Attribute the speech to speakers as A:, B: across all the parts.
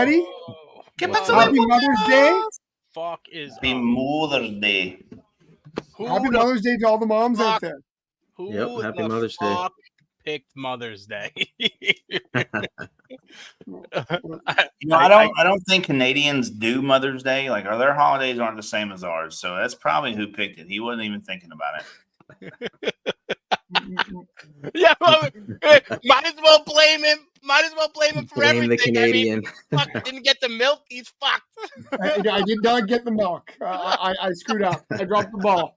A: everybody. Happy Mother's Day.
B: Fuck is
C: Happy Mother's Day.
A: Happy Mother's Day to all the moms out there.
B: Who
D: Happy Mother's Day.
B: Picked Mother's Day?
C: I don't think Canadians do Mother's Day. Like, their holidays aren't the same as ours. So that's probably who picked it. He wasn't even thinking about it.
B: Yeah, might as well blame him. Might as well blame him for
D: Blame
B: everything.
D: the Canadian.
B: I mean, fuck, didn't get the milk. He's fucked.
A: I did not get the milk. I screwed up. I dropped the ball.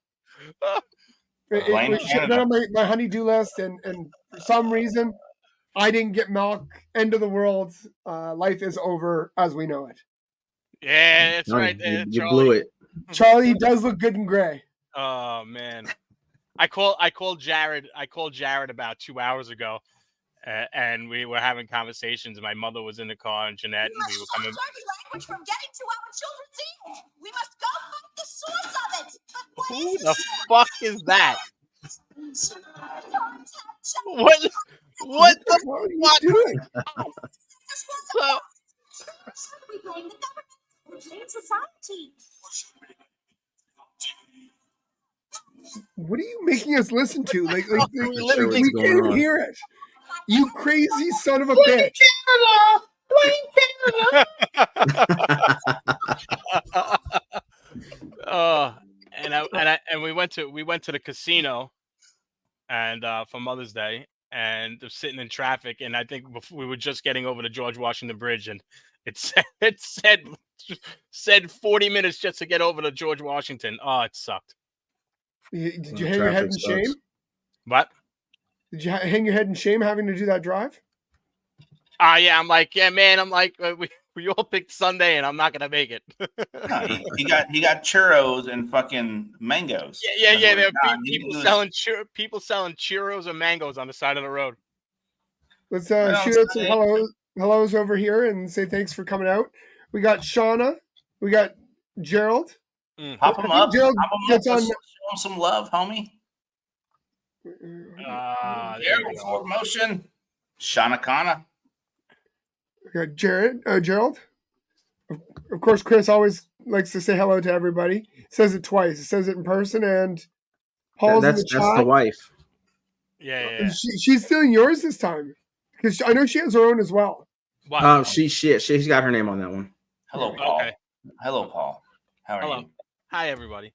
A: It was shit on my honey-do list, and for some reason, I didn't get milk. End of the world. Life is over as we know it.
B: Yeah, that's right.
D: You blew it.
A: Charlie does look good in gray.
B: Oh man, I called Jared. I called Jared about 2 hours ago, and we were having conversations. My mother was in the car, and Jeanette, and we were coming.
E: Language from getting to our children's ears. We must go find the source of it. But
B: who the fuck is that? What the
A: What are you doing?
E: We blame the government. We blame society.
A: What are you making us listen to? Like
D: Sure
A: we
D: what's
A: can't
D: going
A: even
D: on.
A: hear it. You crazy son of a bitch.
B: And we went to the casino, and for Mother's Day, and sitting in traffic, and I think we were just getting over the George Washington Bridge, and it said 40 minutes just to get over to George Washington. Oh, it sucked.
A: Did you hang your head in shame?
B: What?
A: Did you hang your head in shame having to do that drive?
B: Yeah, I'm like, yeah, man. I'm like, we all picked Sunday, and I'm not gonna make it.
C: No, he got churros and fucking mangoes.
B: Yeah. There are people selling churros and mangoes on the side of the road.
A: Let's shoot out some hellos over here and say thanks for coming out. We got Shauna. We got Gerald.
C: Pop him up.
A: Gerald gets on.
C: Show him some love, homie. Gerald for promotion. Shauna Kana.
A: We got Gerald. Of course, Chris always likes to say hello to everybody. Says it twice. It says it in person, and Paul's in the chat.
D: That's the wife.
B: Yeah.
A: She's stealing yours this time because I know she has her own as well.
D: Wow. She's got her name on that one.
C: Hello, Paul.
B: Okay.
C: Hello, Paul. How are you?
B: Hi, everybody.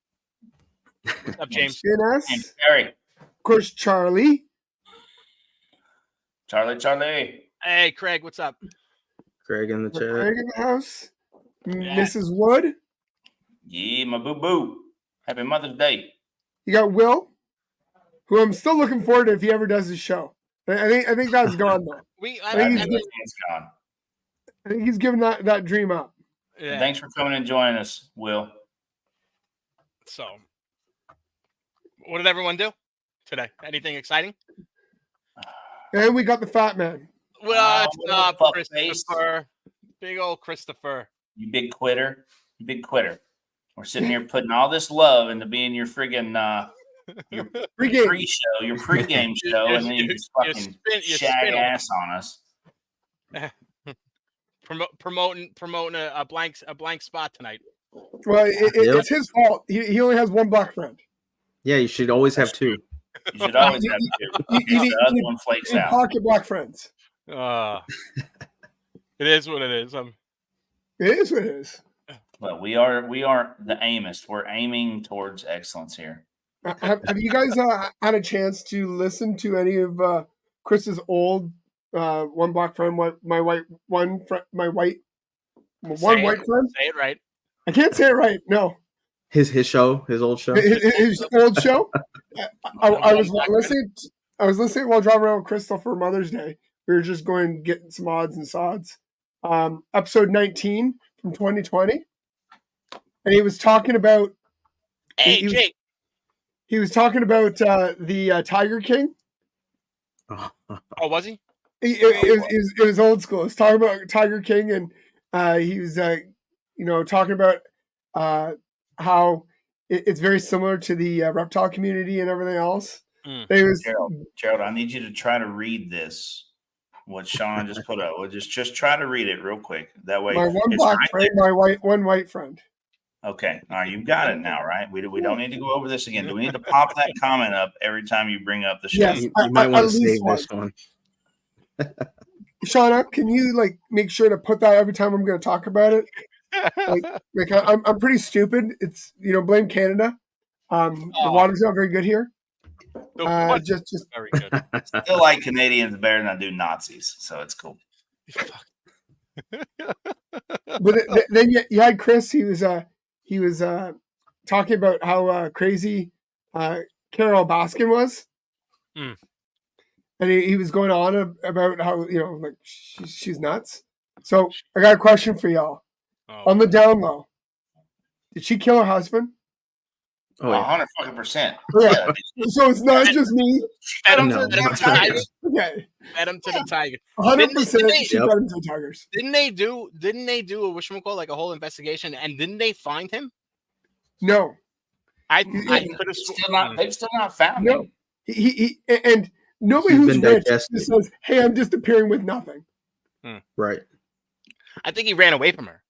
B: What's up, James?
A: James.
C: Harry.
A: Of course, Charlie.
C: Charlie.
B: Hey, Craig. What's up?
D: Craig in the chat.
A: Craig in the house.
B: Yeah.
A: Mrs. Wood.
C: Yeah, my boo-boo. Happy Mother's Day.
A: You got Will, who I'm still looking forward to if he ever does his show. I think that's gone though. I think he's given that dream up.
B: Yeah.
C: Thanks for coming and joining us, Will.
B: So, what did everyone do today? Anything exciting?
A: And we got the fat man.
B: What's up, Christopher? Big old Christopher.
C: You big quitter. We're sitting here putting all this love into being your friggin' your pre-show, your pre-game show, and then you just fucking shag ass on us.
B: Promoting a blank spot tonight.
A: Well, it's his fault. He only has one black friend.
D: Yeah, you should always have two.
C: You should always have two. The other one flakes out.
A: Pocket black friends.
B: It is what it is.
A: It is what it is.
C: Well, we are the aimist. We're aiming towards excellence here.
A: Have you guys had a chance to listen to any of Chris's old one black friend, my white friend?
B: Say it right.
A: I can't say it right. No.
D: His old show.
A: His old show. I was listening. I was listening while driving around with Crystal for Mother's Day. We were just going getting some odds and sods. Episode 19 from 2020, and he was talking about.
B: Hey, Jake.
A: He was talking about the Tiger King.
B: Oh, was he?
A: It was old school. He was talking about Tiger King, and he was, talking about how it's very similar to the reptile community and everything else.
C: Gerald, I need you to try to read this what Sean just put up. We'll just try to read it real quick. That way,
A: My one
C: it's
A: black
C: right
A: friend, my one white friend.
C: Okay. All right. You've got it now, right? We don't need to go over this again. Do we need to pop that comment up every time you bring up the show?
A: Yes.
D: You might want to save
A: once.
D: this one.
A: Shauna, can you like make sure to put that every time I'm going to talk about it? Like I'm pretty stupid. It's blame Canada. The water's not very good here. Just
B: very good.
C: I still like Canadians better than I do Nazis, so it's cool.
A: But then you had Chris. He was talking about how crazy Carol Baskin was, and he was going on about how like she's nuts. So I got a question for y'all. On the down low, did she kill her husband?
D: Oh, yeah.
C: 100%.
A: Yeah. So it's not just me.
B: Fed him
D: No,
B: to the
D: not
B: Tigers.
A: Okay.
B: Fed him to the Tigers.
A: 100%. She
D: Yep.
A: fed him to the Tigers.
B: Didn't they do a whatchamacallit, like a whole investigation, and didn't they find him?
A: No.
B: I could have
C: They've still not found
A: No.
C: him.
A: He and nobody
D: He's
A: who's
D: been
A: rich
D: digested.
A: just says, "Hey, I'm just appearing with nothing."
D: Right.
B: I think he ran away from her.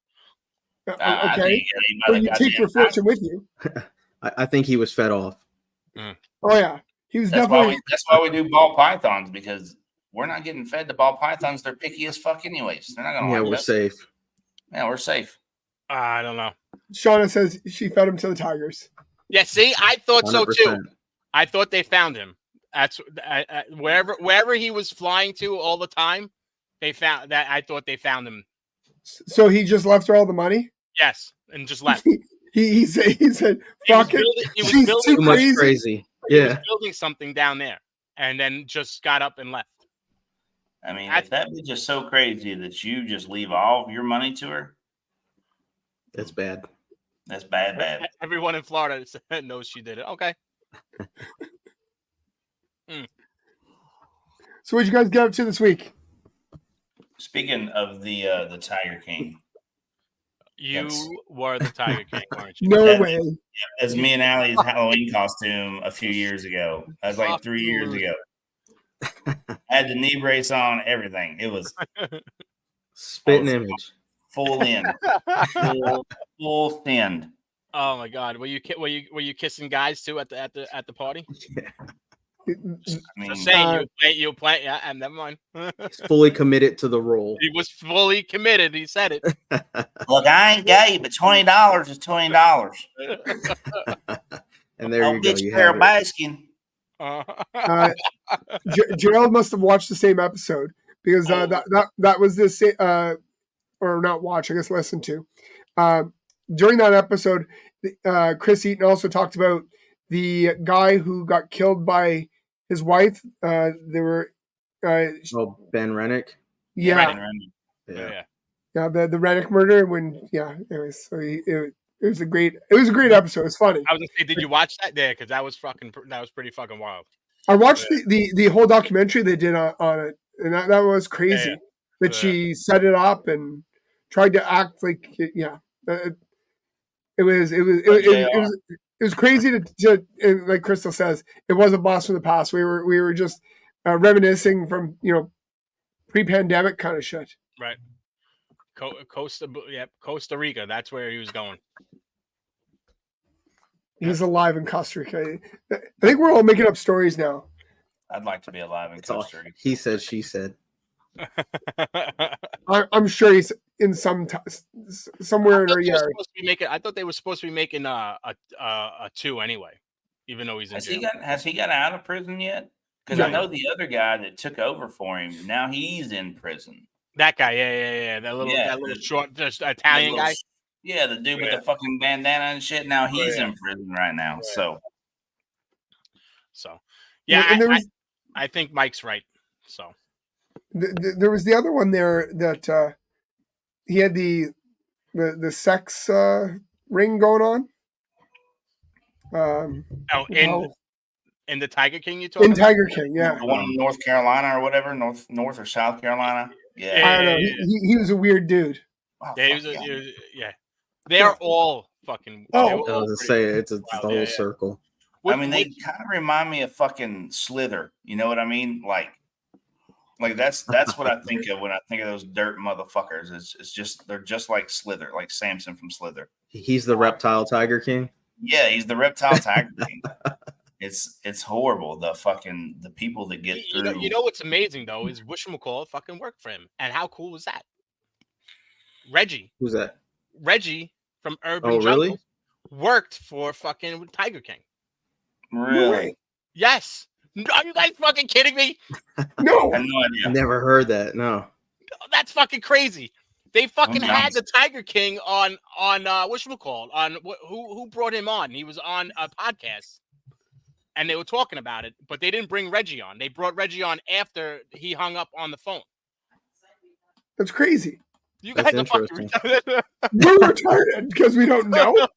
A: Okay. So you take your fortune with you.
D: I think he was fed off.
A: Oh yeah, he was
C: That's
A: definitely.
C: that's why we do ball pythons, because we're not getting fed to ball pythons. They're picky as fuck anyways. They're not gonna
D: Yeah,
C: like
D: we're
C: us.
D: safe.
C: Yeah, we're safe.
B: I don't know.
A: Shauna says she fed him to the Tigers.
B: Yeah, see, I thought so
D: 100%.
B: too. I thought they found him. That's wherever he was flying to all the time. They found that. I thought they found him.
A: So he just left her all the money.
B: Yes, and just left.
A: He said, "Fuck it."
B: He was
A: She's
B: building,
D: Too much
A: crazy.
D: crazy.
B: he was
D: Yeah.
B: building something down there, and then just got up and left.
C: I mean, if that bitch is so crazy that you just leave all of your money to her,
D: That's bad.
C: that's bad.
B: Everyone in Florida knows she did it. Okay.
A: So what'd you guys get up to this week?
C: Speaking of the Tiger King,
B: You
C: Yes.
B: were the Tiger King, weren't you?
A: No
C: Yeah.
A: way.
C: as me and Allie's Halloween costume a few years ago. That was like 3 years ago. I had the knee brace on, everything. It was
D: Spitting image.
C: full in, full send.
B: Oh my God! Were you kissing guys too at the party?
C: I mean,
B: Just saying, you play. Yeah, and never mind.
D: He's fully committed to the role.
B: He was fully committed. He said it.
C: look, I ain't gay, but $20 is $20.
D: And there
C: I'll
D: you go.
C: get you
D: You
C: a pair
D: have
C: of
D: it.
C: basking.
A: Gerald must have watched the same episode because that was this or not watch, I guess listen to. During that episode, Chris Eaton also talked about the guy who got killed by his wife. They were
D: Oh, Ben Rennick.
A: yeah,
D: Yeah.
A: the Rennick murder. Anyways, so it was a great episode. It's funny.
B: I was gonna say, did you watch that there? Because that was pretty fucking wild.
A: I watched the whole documentary they did on it, and that was crazy. That she set it up and tried to act like it was crazy to like Crystal says, it was a blast from the past. We were just reminiscing from pre-pandemic kind of shit.
B: Right. Costa Rica. That's where he was going.
A: He's alive in Costa Rica. I think we're all making up stories now.
C: I'd like to be alive in
D: It's all
C: Costa Rica.
D: he said, she said.
A: I'm sure he's in somewhere in our yard.
B: I thought they were supposed to be making a 2 anyway, even though he's in jail.
C: Has he got out of prison yet? Because I know the other guy that took over for him. Now he's in prison.
B: That guy, yeah. That little short, just Italian guy.
C: Yeah, the dude with the fucking bandana and shit. Now he's in prison right now.
B: Right.
C: So
A: Yeah,
B: I think Mike's right. So
A: there was the other one there that he had the sex ring going on.
B: In the Tiger King, you talking
A: in
B: about?
A: Tiger King, yeah.
C: the one in North Carolina or whatever, North or South Carolina. Yeah.
A: I don't know. He was a weird dude.
C: Oh,
B: Yeah,
C: yeah.
B: They are all fucking.
A: Oh,
B: they were
D: I
B: all
D: was to
B: pretty
D: say it's the
B: wild.
D: whole circle.
C: I mean, they kind of remind me of fucking Slither. You know what I mean? Like Like that's what I think of when I think of those dirt motherfuckers. It's just they're just like Slither, like Samson from Slither.
D: He's the reptile Tiger King.
C: Yeah, he's the reptile Tiger King. It's horrible. The people that get through.
B: You know what's amazing though is whatchamacallit fucking worked for him, and how cool was that? Reggie.
D: Who's that?
B: Reggie from Urban
D: Oh,
B: Jungle
D: really?
B: worked for fucking Tiger King.
C: Really?
B: Yes. Are you guys fucking kidding me?
A: No.
C: I have no idea.
D: Never heard that. No.
B: That's fucking crazy. They fucking had the Tiger King on whatchamacallit, on who brought him on? He was on a podcast and they were talking about it, but they didn't bring Reggie on. They brought Reggie on after he hung up on the phone.
A: That's crazy.
B: You guys are fucking retarded.
A: We're retarded because we don't know.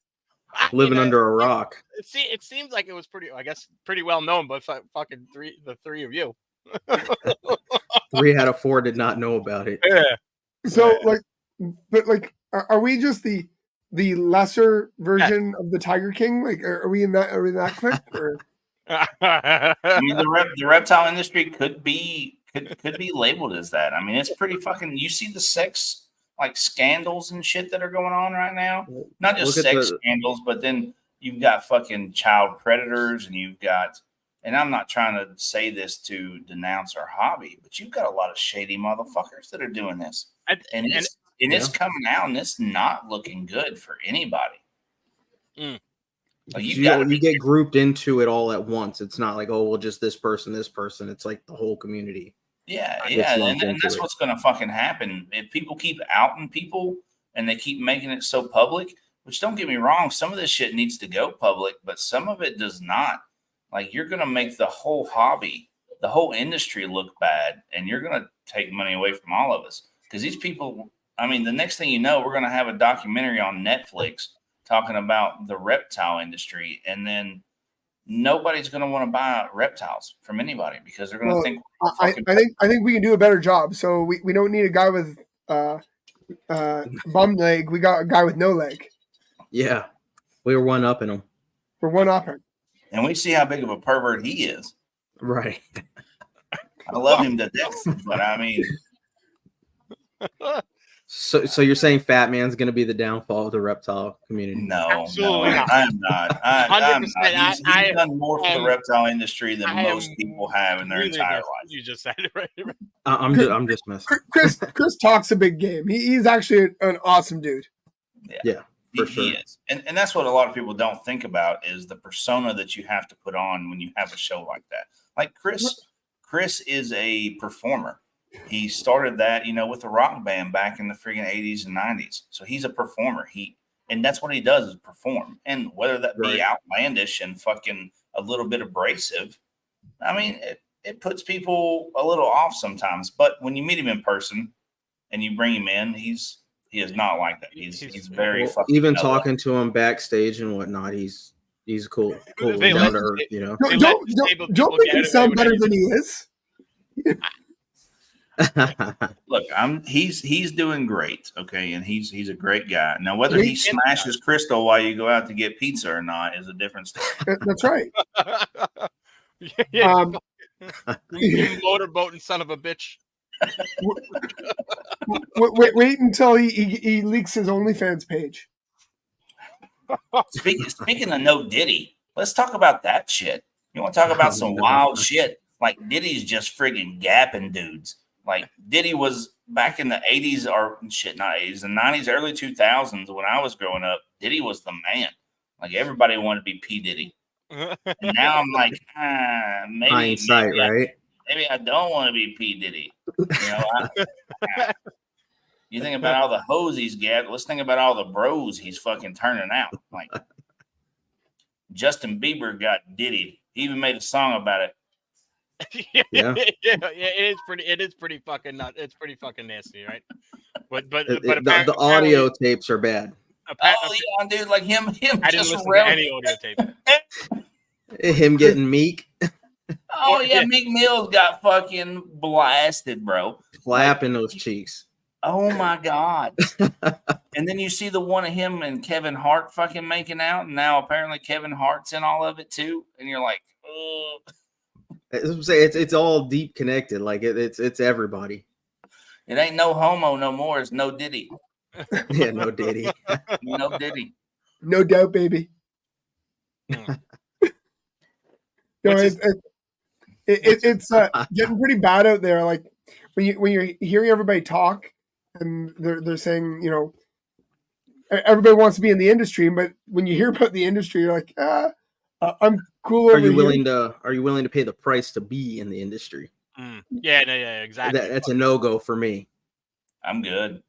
D: Living under a rock.
B: See, it seems like it was pretty well known, but fucking the three of you.
D: 3 out of 4 did not know about it.
B: Yeah.
A: So are we just the lesser version of the Tiger King? Like, are we in that clip? Or?
C: I mean, the reptile industry could be labeled as that. I mean, it's pretty fucking. You see the sex like scandals and shit that are going on right now. Not just sex scandals, but then you've got fucking child predators, and you've got. And I'm not trying to say this to denounce our hobby, but you've got a lot of shady motherfuckers that are doing this, and it's coming out, and it's not looking good for anybody.
D: Mm. Like you get grouped into it all at once. It's not like, oh, well, just this person. It's like the whole community.
C: Yeah, and that's what's going to fucking happen if people keep outing people and they keep making it so public. Which, don't get me wrong, some of this shit needs to go public, but some of it does not. Like, you're going to make the whole hobby, the whole industry look bad, and you're going to take money away from all of us. Because these people, I mean, the next thing you know, we're going to have a documentary on Netflix talking about the reptile industry, and then nobody's going to want to buy reptiles from anybody because they're going to think.
A: I think we can do a better job. So we don't need a guy with bum leg. We got a guy with no leg.
D: Yeah, we were one-upping him.
A: We're one-upping.
C: And we see how big of a pervert he is.
D: Right.
C: I love him to death, but I mean.
D: So you're saying Fat Man's going to be the downfall of the reptile community?
C: No,
B: absolutely not.
C: I'm not. I'm not. He's done more for the reptile industry than most people have in their entire life.
B: You just said it right.
D: I'm just messing.
A: Chris talks a big game. He's actually an awesome dude.
D: Yeah. For sure.
C: He is. And that's what a lot of people don't think about is the persona that you have to put on when you have a show like that. Like Chris is a performer. He started that, with a rock band back in the friggin' 80s and 90s. So he's a performer. And that's what he does is perform. And whether that be outlandish and fucking a little bit abrasive, I mean, it puts people a little off sometimes. But when you meet him in person and you bring him in, he is not like that. He's very fucking.
D: Even talking to him backstage and whatnot, he's cool down to earth.
A: Don't make him sound better than he is.
C: Look, he's doing great, okay, and he's a great guy. Now, whether he smashes Crystal while you go out to get pizza or not is a different story.
A: That's right.
B: You motorboating son of a bitch.
A: Wait until he leaks his OnlyFans page.
C: Speaking of no Diddy, let's talk about that shit. You want to talk about some wild shit? Like Diddy's just friggin' gapping dudes. Like Diddy was back in the 80s or shit, not 80s, the 90s, early 2000s when I was growing up. Diddy was the man. Like everybody wanted to be P Diddy. And now I'm like, maybe
D: right?
C: Maybe I don't want to be P Diddy. You think about all the hoes he's gapped. Let's think about all the bros he's fucking turning out. Like Justin Bieber got Diddy. He even made a song about it.
B: Yeah, it is pretty fucking nuts. It's pretty fucking nasty, right? But
D: the audio tapes are bad.
C: Yeah, dude, like him.
B: I didn't listen to any audio tape.
D: Him getting Meek.
C: Oh yeah, Meek Mill's got fucking blasted, bro.
D: Clapping those cheeks.
C: Oh my god! And then you see the one of him and Kevin Hart fucking making out, and now apparently Kevin Hart's in all of it too. And you're like, oh.
D: It's all deep connected. Like it's everybody.
C: It ain't no homo no more. It's no Diddy.
D: Yeah, no Diddy.
C: No Diddy.
A: No doubt, baby. No, it's getting pretty bad out there. Like when you're hearing everybody talk, and they're saying, you know, everybody wants to be in the industry, but when you hear about the industry, you're like, I'm cool.
D: Are you willing to pay the price to be in the industry?
B: Yeah, exactly.
D: That's a no-go for me.
C: I'm good.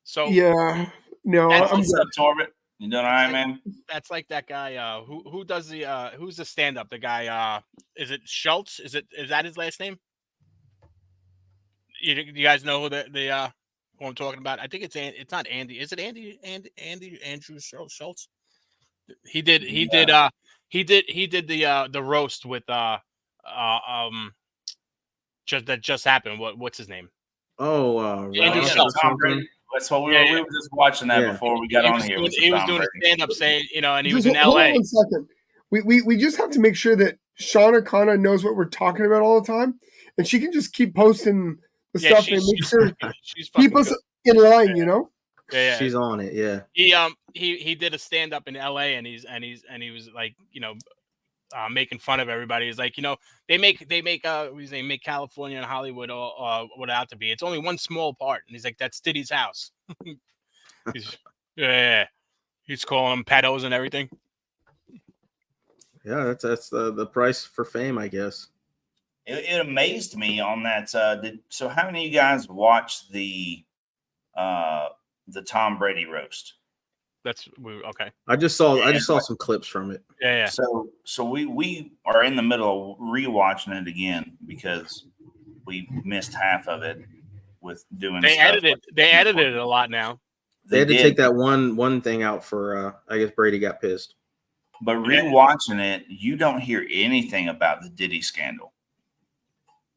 B: So
A: yeah, no, I'm
C: what's up, Torbett? You doing all right, man?
B: That's like that guy. Who does the who's the stand-up? The guy. Is it Schultz? Is that his last name? You guys know who who I'm talking about? I think it's not Andy. Is it Andrew Schultz? He did the roast with just happened. What's his name?
D: Oh,
B: Andrew Schultz.
C: Tom Brady. That's what we were just watching that before we got on here.
B: He was doing a stand-up saying, you know, and he
A: just
B: was in LA.
A: 1 second. We just have to make sure that Shauna Khanna knows what we're talking about all the time, and she can just keep posting the stuff and make sure keep us in line. You know.
B: Yeah,
D: she's on it. Yeah.
B: He did a stand-up in LA, and he was like, you know, making fun of everybody. He's like, you know, they make California and Hollywood what it ought to be. It's only one small part, and he's like, that's Diddy's house. He's calling them pedos and everything.
D: Yeah, that's the price for fame, I guess.
C: It amazed me on that. So how many of you guys watched the Tom Brady roast?
B: Okay.
D: I just saw some clips from it.
B: Yeah.
C: So we are in the middle of rewatching it again because we missed half of it with doing.
B: They edited it a lot now.
D: They had to take that one thing out for I guess Brady got pissed.
C: But rewatching it, you don't hear anything about the Diddy scandal.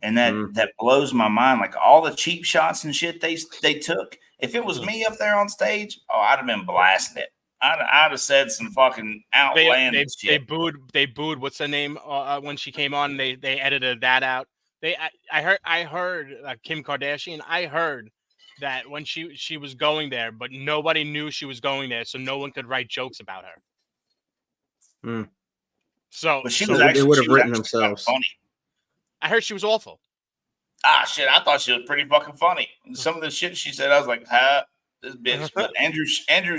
C: And that blows my mind. Like all the cheap shots and shit they took. If it was me up there on stage, I'd have been blasting it. I'd have said some fucking outlandish shit.
B: They booed. What's her name? When she came on, they edited that out. I heard Kim Kardashian. I heard that when she was going there, but nobody knew she was going there, so no one could write jokes about her. So,
C: but
D: they would have written themselves.
C: Funny.
B: I heard she was awful.
C: Shit! I thought she was pretty fucking funny. Some of the shit she said, I was like, this bitch. But Andrew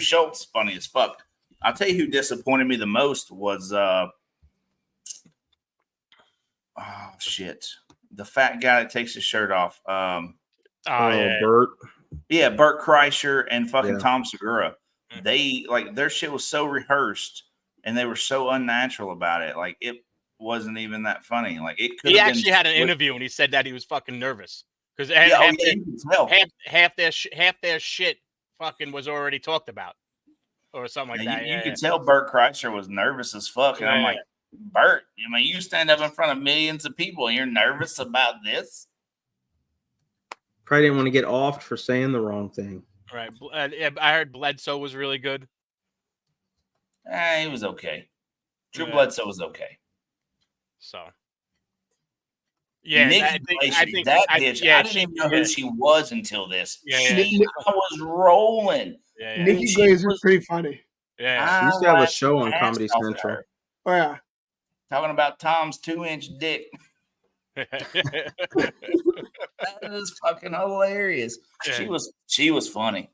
C: Schultz is funny as fuck. I'll tell you who disappointed me the most was shit. The fat guy that takes his shirt off.
D: Bert.
C: Yeah, Bert Kreischer and fucking Tom Segura. They their shit was so rehearsed and they were so unnatural about it. Like it wasn't even that funny. Like it could. He
B: actually had an interview and he said that he was fucking nervous because half their shit fucking was already talked about or something like that.
C: You could tell Bert Kreischer was nervous as fuck, and I'm like, Bert, you stand up in front of millions of people and you're nervous about this.
D: Probably didn't want to get offed for saying the wrong thing.
B: Right. I heard Bledsoe was really good.
C: He was okay. Drew Bledsoe was okay.
B: So. Yeah,
C: I didn't even know who she was until this. I was rolling.
A: Nikki Glazer's pretty funny.
B: Yeah,
D: she used to have a show on Comedy Central.
A: Oh yeah,
C: talking about Tom's 2-inch dick. That is fucking hilarious. Yeah. She was funny.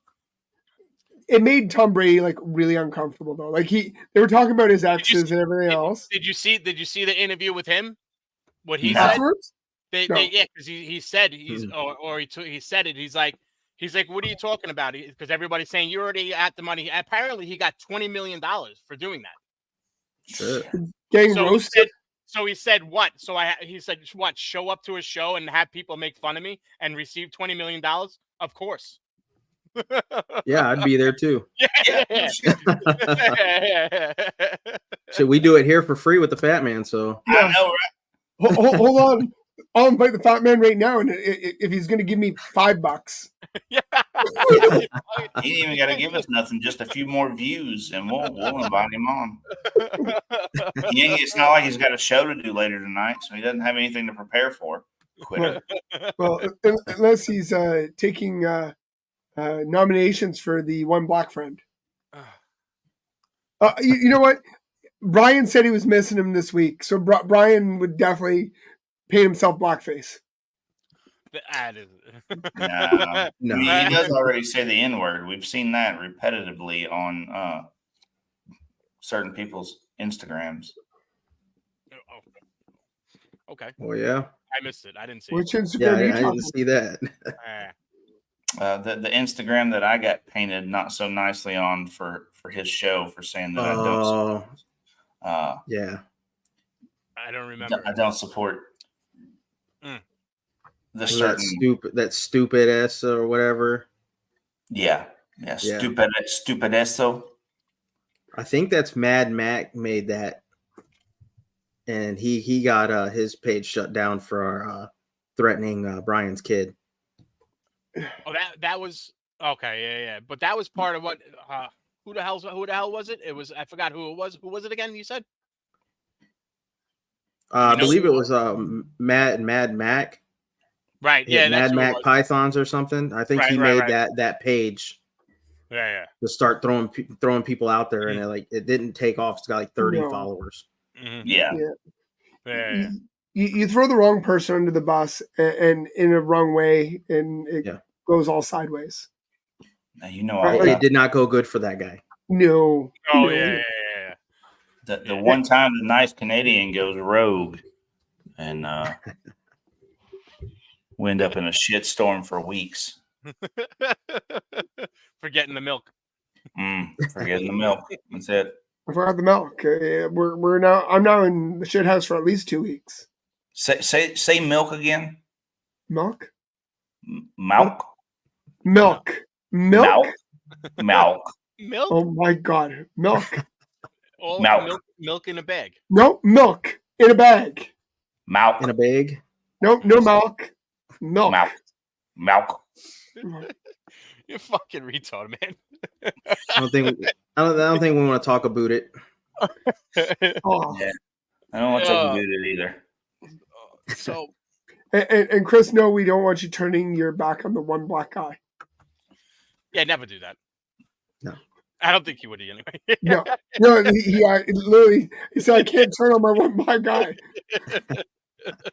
A: It made Tom Brady really uncomfortable though. Like they were talking about his exes and everything else.
B: Did you see the interview with him? What he
A: said?
B: Because he said he said it. He's like, what are you talking about? Because everybody's saying you're already at the money. Apparently, he got $20 million for doing that.
D: Sure.
A: Getting roasted.
B: So he said what? He said what? Show up to a show and have people make fun of me and receive $20 million? Of course.
D: Yeah, I'd be there too.
B: Yeah.
D: So we do it here for free with the Fat Man. So
C: I know, right?
A: Hold on. I'll invite the Fat Man right now, and if he's going to give me $5.
B: Yeah.
C: He ain't even got to give us nothing, just a few more views, and we'll invite him on. It's not like he's got a show to do later tonight, so he doesn't have anything to prepare for. Quitter.
A: Well, unless he's taking nominations for the One Black Friend. You know what? Brian said he was missing him this week, so Brian would definitely paint himself blackface.
C: No. I mean, he does already say the N-word. We've seen that repetitively on certain people's Instagrams.
B: Okay.
D: Oh yeah.
B: I missed it. I didn't see
A: Which
B: it.
A: Instagram
D: I didn't see that.
C: The Instagram that I got painted not so nicely on for his show for saying that I don't support.
D: Yeah.
B: I don't remember.
C: I don't support the certain
D: stupid S or whatever.
C: Yeah. Stupid eso.
D: I think that's Mad Mac made that, and he got his page shut down for threatening Brian's kid.
B: Oh, that was okay. Yeah. But that was part of what. Who the hell was it? It was, I forgot who it was. Who was it again? You said.
D: I believe it was Mad Mac.
B: Right. Yeah.
D: Mad Mac Pythons or something. I think he made that page.
B: Yeah.
D: To start throwing people out there, and it didn't take off. It's got like 30 followers.
B: Mm-hmm.
C: Yeah.
A: You throw the wrong person under the bus and in a wrong way, and it goes all sideways.
C: Now, you know,
D: it did not go good for that guy.
A: No.
B: Oh,
A: no.
B: yeah.
C: The one time the nice Canadian goes rogue and we end up in a shitstorm for weeks.
B: Forgetting the milk.
C: Forgetting the milk. That's it.
A: I forgot the milk. We're now. I'm now in the shit house for at least 2 weeks.
C: Say milk again.
A: Milk.
C: Milk.
A: Milk.
C: Milk.
B: Milk.
A: Oh my god, milk.
B: Milk in a bag.
A: No, milk in a bag.
C: Milk
D: in a bag.
A: No milk. Milk.
C: Milk.
B: You're fucking retard, man.
D: I don't think we want to talk about it.
A: Oh.
C: Yeah. I don't want to talk about it either.
B: So,
A: and Chris, no, we don't want you turning your back on the one black guy.
B: Yeah, never do that.
D: No,
B: I don't think he would anyway.
A: No, he literally he said I can't turn on my one black guy.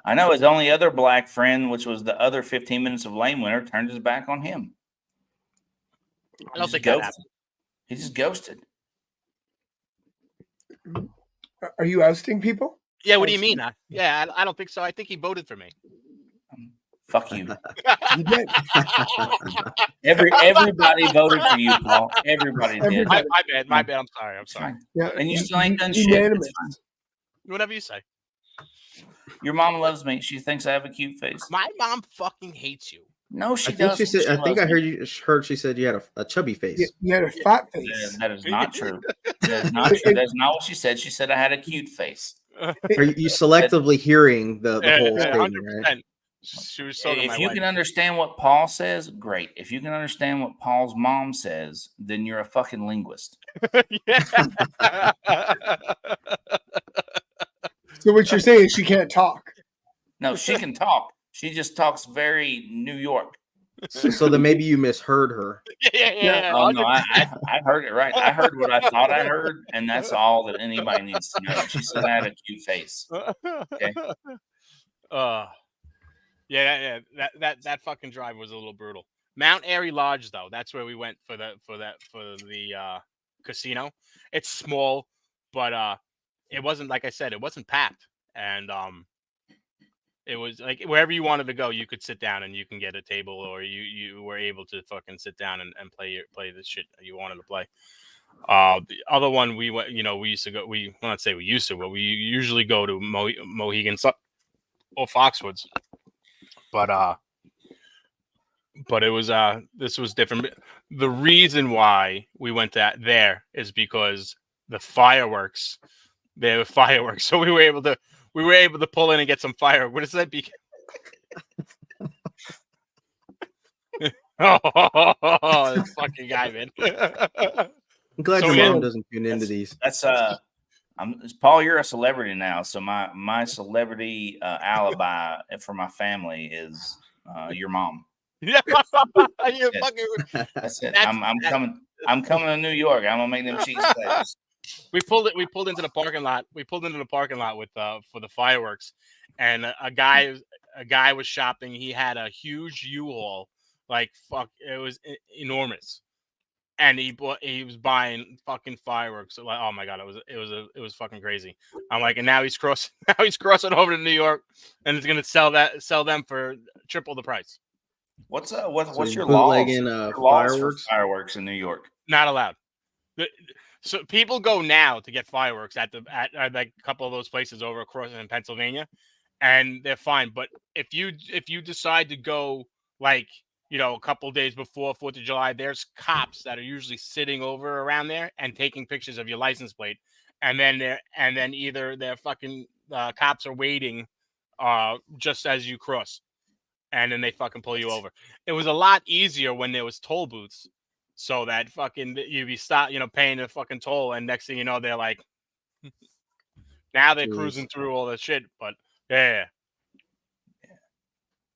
C: I know his only other black friend, which was the other 15 minutes of Lane Winner, turned his back on him.
B: I don't think that happened.
C: He just ghosted.
A: Are you ousting people?
B: Yeah, what do you mean? I don't think so. I think he voted for me.
C: Fuck you.
A: You did.
C: Everybody voted for you, Paul. Everybody did.
B: My bad. I'm sorry.
A: Yeah,
C: and you still ain't done shit.
B: Whatever you say.
C: Your mom loves me. She thinks I have a cute face.
B: My mom fucking hates you.
C: No, she doesn't.
D: She said, I think I heard she said you had a chubby face.
A: You had a fat face.
C: That is not true. That is not true. That's not what she said. She said I had a cute face.
D: Are you selectively hearing the whole statement,
B: 100%.
D: right?
B: She was
C: if you can understand what Paul says, great. If you can understand what Paul's mom says, then you're a fucking linguist.
A: So what you're saying is she can't talk.
C: No, she can talk. She just talks very New York.
D: So then maybe you misheard her.
B: Yeah.
C: Oh, no, I heard it right. I heard what I thought I heard, and that's all that anybody needs to know. She said I had a cute face. Okay.
B: Yeah. That fucking drive was a little brutal. Mount Airy Lodge, though, that's where we went for the casino. It's small, but it wasn't, like I said, it wasn't packed, and it was like wherever you wanted to go, you could sit down and you can get a table, or you were able to fucking sit down and play the shit you wanted to play. The other one we went, we used to go. We not say we used to, but we usually go to Mohegan or Foxwoods. But it was this was different. The reason why we went there is because the fireworks. There were fireworks, so we were able to pull in and get some fireworks. What does that be? Oh, this fucking guy, man.
D: I'm glad
B: So,
D: your
B: yeah.
D: mom doesn't tune into these.
C: That's Paul, you're a celebrity now, so my celebrity alibi for my family is your mom.
B: Yeah, you
C: Yes.
B: fucking.
C: That's it. I'm coming to New York. I'm gonna make them cheese plates.
B: We pulled into the parking lot. We pulled into the parking lot with for the fireworks, and a guy was shopping. He had a huge U-Haul, like fuck, it was enormous, and he was buying fucking fireworks. Like, oh my god, it was fucking crazy. I'm like, and now he's crossing over to New York, and he's gonna sell them for triple the price.
C: What's your
D: you're
C: laws?
D: bootlegging,
C: Your laws for
D: fireworks?
C: fireworks in New York?
B: Not allowed. So people go now to get fireworks at like a couple of those places over across in Pennsylvania, and they're fine. But if you decide to go like a couple of days before 4th of July, there's cops that are usually sitting over around there and taking pictures of your license plate, and then either their fucking cops are waiting just as you cross, and then they fucking pull you over. It was a lot easier when there was toll booths. So that fucking you'd be paying a fucking toll, and next thing you know, they're like, now they're cruising through all that shit. But yeah.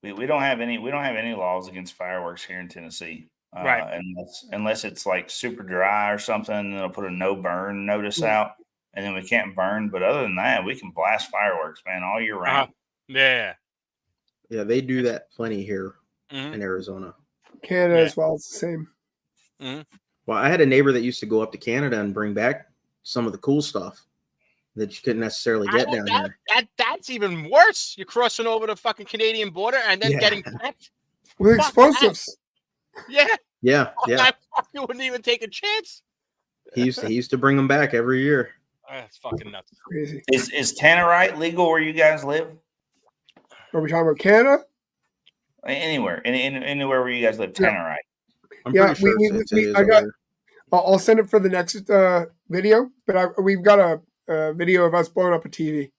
C: We don't have any laws against fireworks here in Tennessee,
B: Right?
C: Unless it's like super dry or something, and they'll put a no burn notice out, and then we can't burn. But other than that, we can blast fireworks, man, all year round.
B: Yeah.
D: Yeah, they do that plenty here in Arizona.
A: Canada as well. It's the same.
B: Mm-hmm.
D: Well, I had a neighbor that used to go up to Canada and bring back some of the cool stuff that you couldn't necessarily get down here.
B: That's even worse. You're crossing over the fucking Canadian border and then getting packed
A: with explosives.
B: Yeah.
D: I
B: fucking wouldn't even take a chance.
D: He used to bring them back every year.
B: That's fucking nuts.
A: Crazy.
C: Is tannerite legal where you guys live?
A: Are we talking about Canada?
C: Anywhere where you guys live, tannerite.
D: I'm pretty sure
A: I'll send it for the next video, but we've got a video of us blowing up a TV.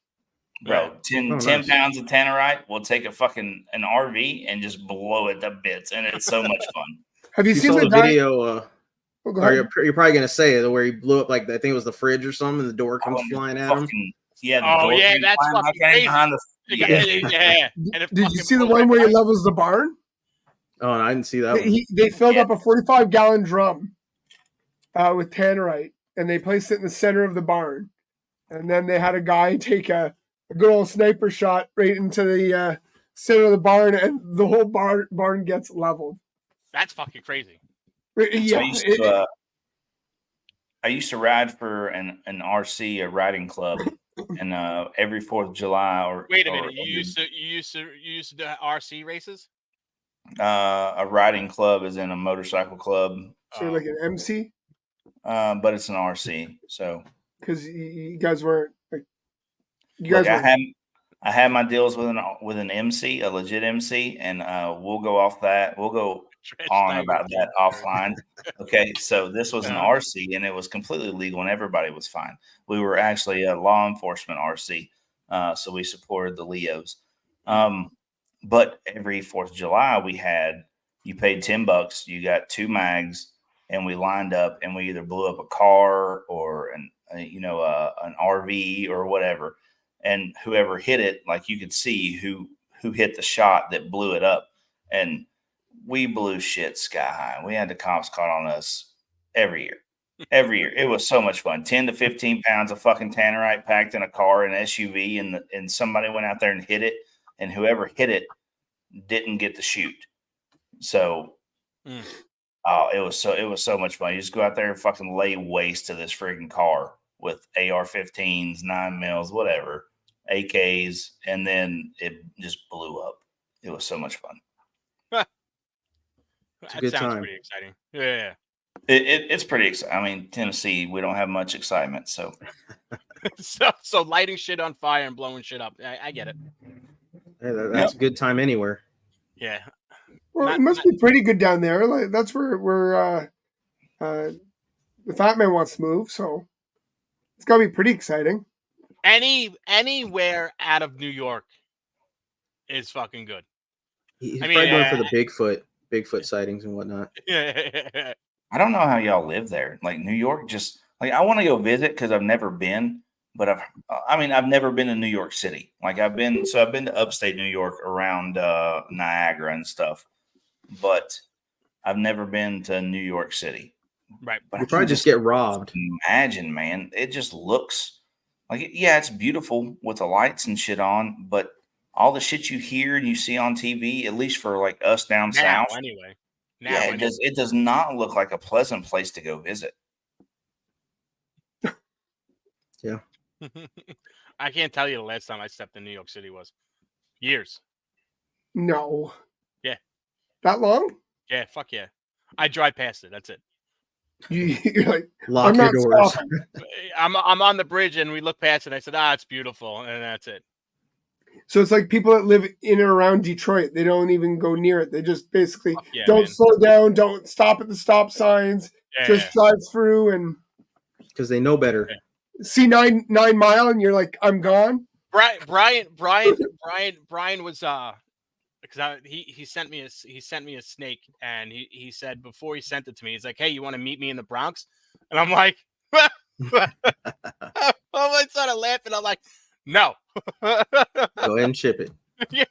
C: Bro, 10 pounds of tannerite, we'll take an RV and just blow it to bits, and it's so much fun.
A: Have you seen
D: the video? You're probably going to say it, where he blew up, like, I think it was the fridge or something, and the door comes flying at him.
C: Yeah.
B: That's fucking crazy. Yeah.
A: Did you see the one where he levels the barn?
D: Oh, no, I didn't see that.
A: They filled up a 45-gallon drum with tannerite, and they placed it in the center of the barn. And then they had a guy take a good old sniper shot right into the center of the barn, and the whole barn gets leveled.
B: That's fucking crazy.
A: Yeah.
C: So I used to ride for an RC, a riding club, and every 4th of July.
B: Wait a minute, you used to do RC races?
C: A riding club is in a motorcycle club.
A: So like an MC?
C: But it's an RC. So
A: because you guys weren't like
C: I had my deals with an MC, a legit MC, and we'll go off that. We'll go on about that offline. Okay, so this was an RC, and it was completely legal, and everybody was fine. We were actually a law enforcement RC, so we supported the Leos. But every 4th of July, you paid $10, you got 2 mags, and we lined up, and we either blew up a car or an RV or whatever. And whoever hit it, like, you could see who hit the shot that blew it up. And we blew shit sky high. We had the cops caught on us every year. Every year. It was so much fun. 10 to 15 pounds of fucking tannerite packed in a car, an SUV, and somebody went out there and hit it. And whoever hit it didn't get to shoot. So, it was so much fun. You just go out there and fucking lay waste to this freaking car with AR-15s, 9 mils, whatever, AKs, and then it just blew up. It was so much fun.
B: That sounds pretty exciting. Yeah.
C: It's pretty exciting. I mean, Tennessee, we don't have much excitement, so.
B: so lighting shit on fire and blowing shit up. I get it.
D: Hey, that's a good time anywhere.
B: Yeah.
A: Well, it must be pretty good down there. Like, that's where the Fat Man wants to move, so it's got to be pretty exciting.
B: Anywhere out of New York is fucking good.
D: He's probably going for the Bigfoot. Bigfoot sightings and whatnot.
B: Yeah.
C: I don't know how y'all live there. Like New York, just like I want to go visit because I've never been, but I've never been in New York City. Like I've been to upstate New York around Niagara and stuff, but I've never been to New York City.
B: Right.
C: But
D: You probably just get robbed.
C: Imagine, man, it just looks like yeah, it's beautiful with the lights and shit on, but all the shit you hear and you see on TV, at least for like us down
B: Now,
C: south,
B: anyway.
C: It does not look like a pleasant place to go visit.
D: Yeah.
B: I can't tell you the last time I stepped in New York City was. Years.
A: No.
B: Yeah.
A: That long?
B: Yeah, fuck yeah. I drive past it. That's it.
A: You're like,
D: Lock
A: I'm
D: your
A: not
D: doors.
A: stopping.
B: I'm on the bridge and we look past it and I said, it's beautiful. And that's it.
A: So it's like people that live in and around Detroit. They don't even go near it. They just basically don't slow down, don't stop at the stop signs, just drive through and
D: because they know better.
A: See 9 Mile and you're like, I'm gone.
B: Brian was because he sent me a snake and he said before he sent it to me, he's like, hey, you want to meet me in the Bronx? And I'm like, I started laughing. I'm like, no.
D: Go ahead and ship it.
B: Yeah.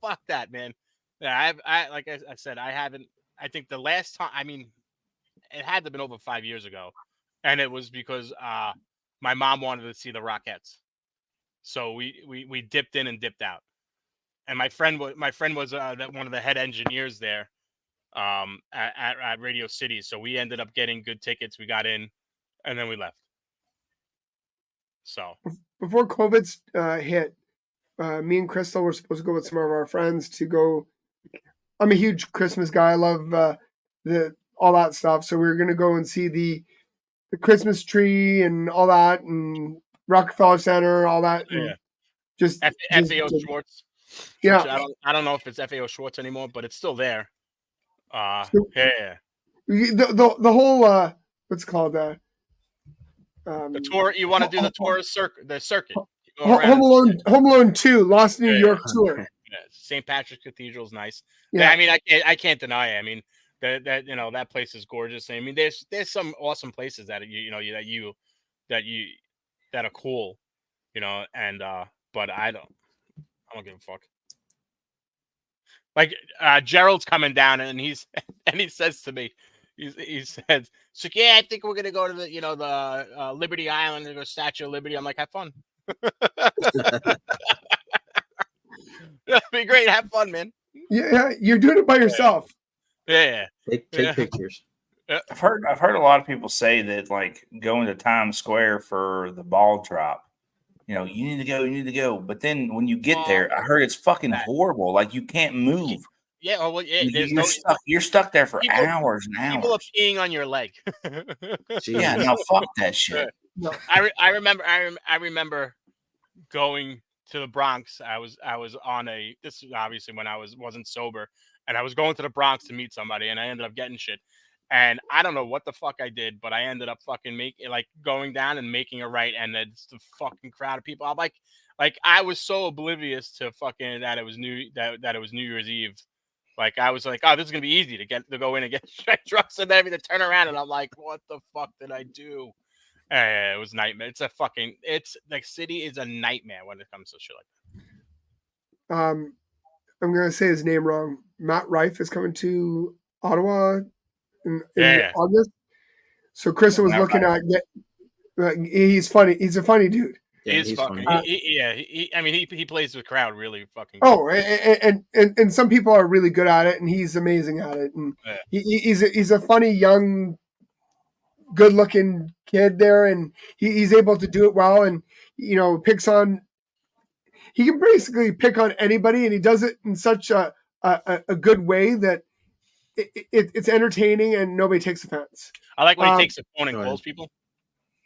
B: Fuck that, man. Yeah, I like I said, I haven't. I think the last time, I mean, it had to have been over 5 years ago, and it was because my mom wanted to see the Rockettes, so we dipped in and dipped out. And my friend was one of the head engineers there at Radio City, so we ended up getting good tickets. We got in, and then we left. So
A: before COVID hit, me and Crystal were supposed to go with some of our friends to go. I'm a huge Christmas guy. I love all that stuff. So we were going to go and see the Christmas tree and all that, and Rockefeller Center, all that.
B: Yeah.
A: Just
B: FAO Schwartz.
A: Yeah.
B: I don't know if it's FAO Schwartz anymore, but it's still there.
A: Yeah. The whole what's it called
B: the tour. You want to do the tour circuit.
A: Home Alone 2, Lost New York tour.
B: Yeah. St. Patrick's Cathedral is nice. Yeah. I mean, I can't deny it. I mean, that that place is gorgeous. I mean, there's some awesome places that that are cool, and but I don't give a fuck. Like Gerald's coming down and he says to me, he says, so yeah, I think we're gonna go to the the Liberty Island and go Statue of Liberty. I'm like, have fun. That'd be great. Have fun, man.
A: Yeah, you're doing it by yourself.
B: Yeah.
D: Take pictures.
C: I've heard a lot of people say that like going to Times Square for the ball drop, you need to go. But then when you get there, I heard it's fucking horrible. Like you can't move.
B: Yeah. Well,
C: you're stuck there for hours and hours.
B: People are peeing on your leg.
C: Yeah, no, fuck that shit.
B: No, I remember going to the Bronx. I was on this is obviously when I wasn't sober, and I was going to the Bronx to meet somebody, and I ended up getting shit. And I don't know what the fuck I did, but I ended up fucking going down and making a right, and it's the fucking crowd of people. I'm like I was so oblivious to fucking that it was New Year's Eve. Like I was like, oh, this is gonna be easy to go in and get drugs and then to turn around, and I'm like, what the fuck did I do? It was nightmare. It's like city is a nightmare when it comes to shit like
A: that. I'm gonna say his name wrong. Matt Rife is coming to Ottawa in August. So Chris was looking at he's funny. He's a funny dude.
B: Yeah, he's fucking. He plays the crowd really fucking.
A: Oh, and some people are really good at it, and he's amazing at it. And he's a funny young, good-looking kid there, and he's able to do it well. And picks on. He can basically pick on anybody, and he does it in such a good way that it's entertaining and nobody takes offense.
B: I like when he takes the phone and calls people.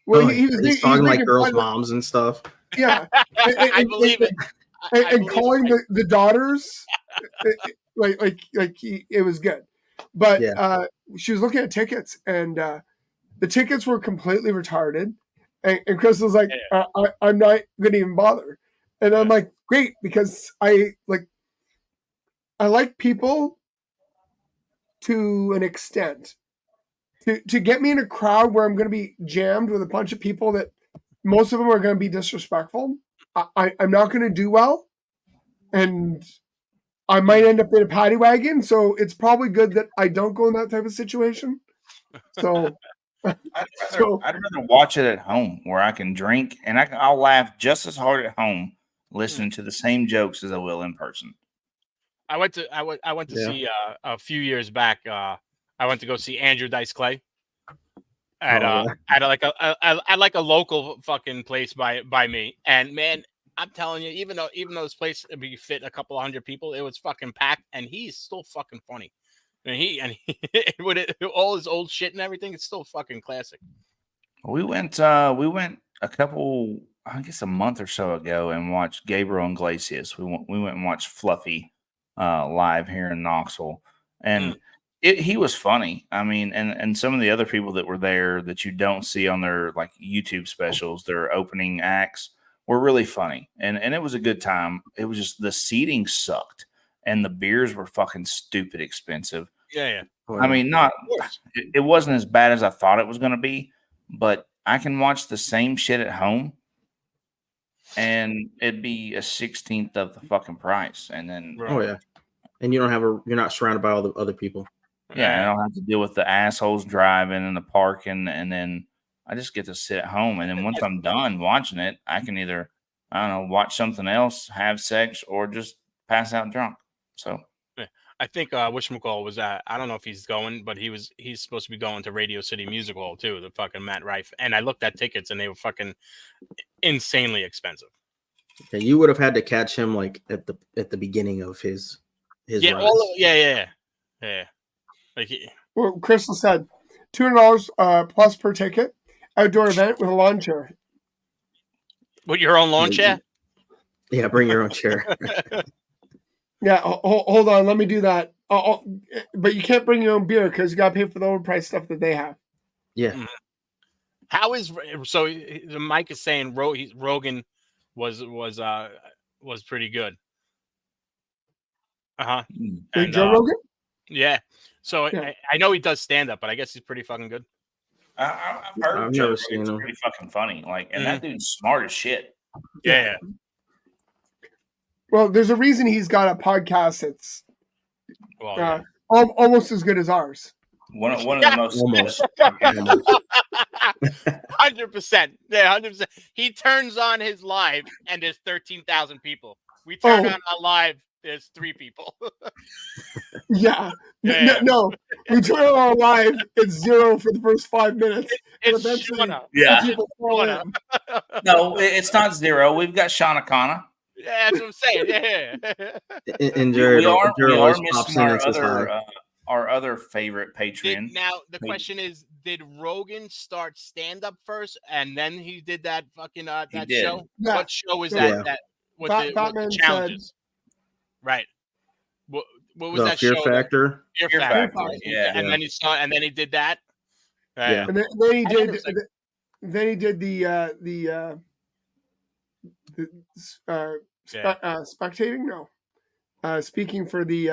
A: Well,
D: he's talking like girls' moms and stuff.
A: Yeah,
B: I believe it.
A: And calling the daughters, it was good. But she was looking at tickets, and the tickets were completely retarded. And Chris was like, I'm not going to even bother. And I'm like, great, because I I like people to an extent. To get me in a crowd where I'm going to be jammed with a bunch of people that most of them are going to be disrespectful, I'm not going to do well, and I might end up in a paddy wagon. So it's probably good that I don't go in that type of situation. So,
C: I'd rather watch it at home where I can drink and I'll laugh just as hard at home listening to the same jokes as I will in person.
B: I went to see a few years back. I went to go see Andrew Dice Clay at like a local fucking place by me. And man, I'm telling you, even though this place would be fit a couple of hundred people, it was fucking packed, and he's still fucking funny. And he with all his old shit and everything, it's still fucking classic.
C: We went a couple, I guess a month or so ago, and watched Gabriel Iglesias. We went and watched Fluffy live here in Knoxville, and he was funny. I mean, and some of the other people that were there that you don't see on their like YouTube specials, their opening acts were really funny, and it was a good time. It was just the seating sucked, and the beers were fucking stupid expensive.
B: Yeah.
C: I mean, it wasn't as bad as I thought it was going to be, but I can watch the same shit at home and it'd be a 16th of the fucking price. And then,
D: and you're not surrounded by all the other people.
C: Yeah, I don't have to deal with the assholes driving and the parking, and then I just get to sit at home. And then once I'm done watching it, I can either, I don't know, watch something else, have sex, or just pass out drunk. So.
B: I think whatchamacallit was I don't know if he's going, but he's supposed to be going to Radio City Music Hall too, the fucking Matt Rife. And I looked at tickets and they were fucking insanely expensive.
D: Yeah, you would have had to catch him like at the beginning of his
B: yeah. Like
A: well, Crystal said $200 plus per ticket, outdoor event with a lawn chair.
B: With your own lawn chair?
D: Yeah, bring your own chair.
A: Yeah, hold on. Let me do that. But you can't bring your own beer because you got to pay for the overpriced stuff that they have.
D: Yeah.
B: How is so? Mike is saying Rogan was pretty good.
A: Joe Rogan.
B: Yeah. So yeah. I know he does stand up, but I guess he's pretty fucking good.
C: I've heard Joe Rogan's pretty fucking funny. Like, and that dude's smart as shit.
B: Yeah.
A: Well, there's a reason he's got a podcast that's almost as good as ours.
C: One of the most
B: almost 100%. Yeah, 100%. He turns on his live and there's 13,000 people. We turn on our live, there's 3 people.
A: Yeah. No. We turn on our live, it's 0 for the first 5 minutes.
B: It's Shauna.
C: Yeah. No, it's not 0. We've got Shauna Kana.
B: Yeah, that's what I'm saying. Yeah.
D: And Jared,
C: we are
D: missing
C: our other favorite Patreon.
B: Now the question is, did Rogan start stand up first, and then he did that fucking that show? Yeah. What show is that? That with the challenges? Right. What was that
D: Fear
B: show?
D: Factor.
B: Fear Factor. Yeah. And then he saw, and then he did that.
A: Yeah. And then he did. Then he did the spectating. No, speaking for the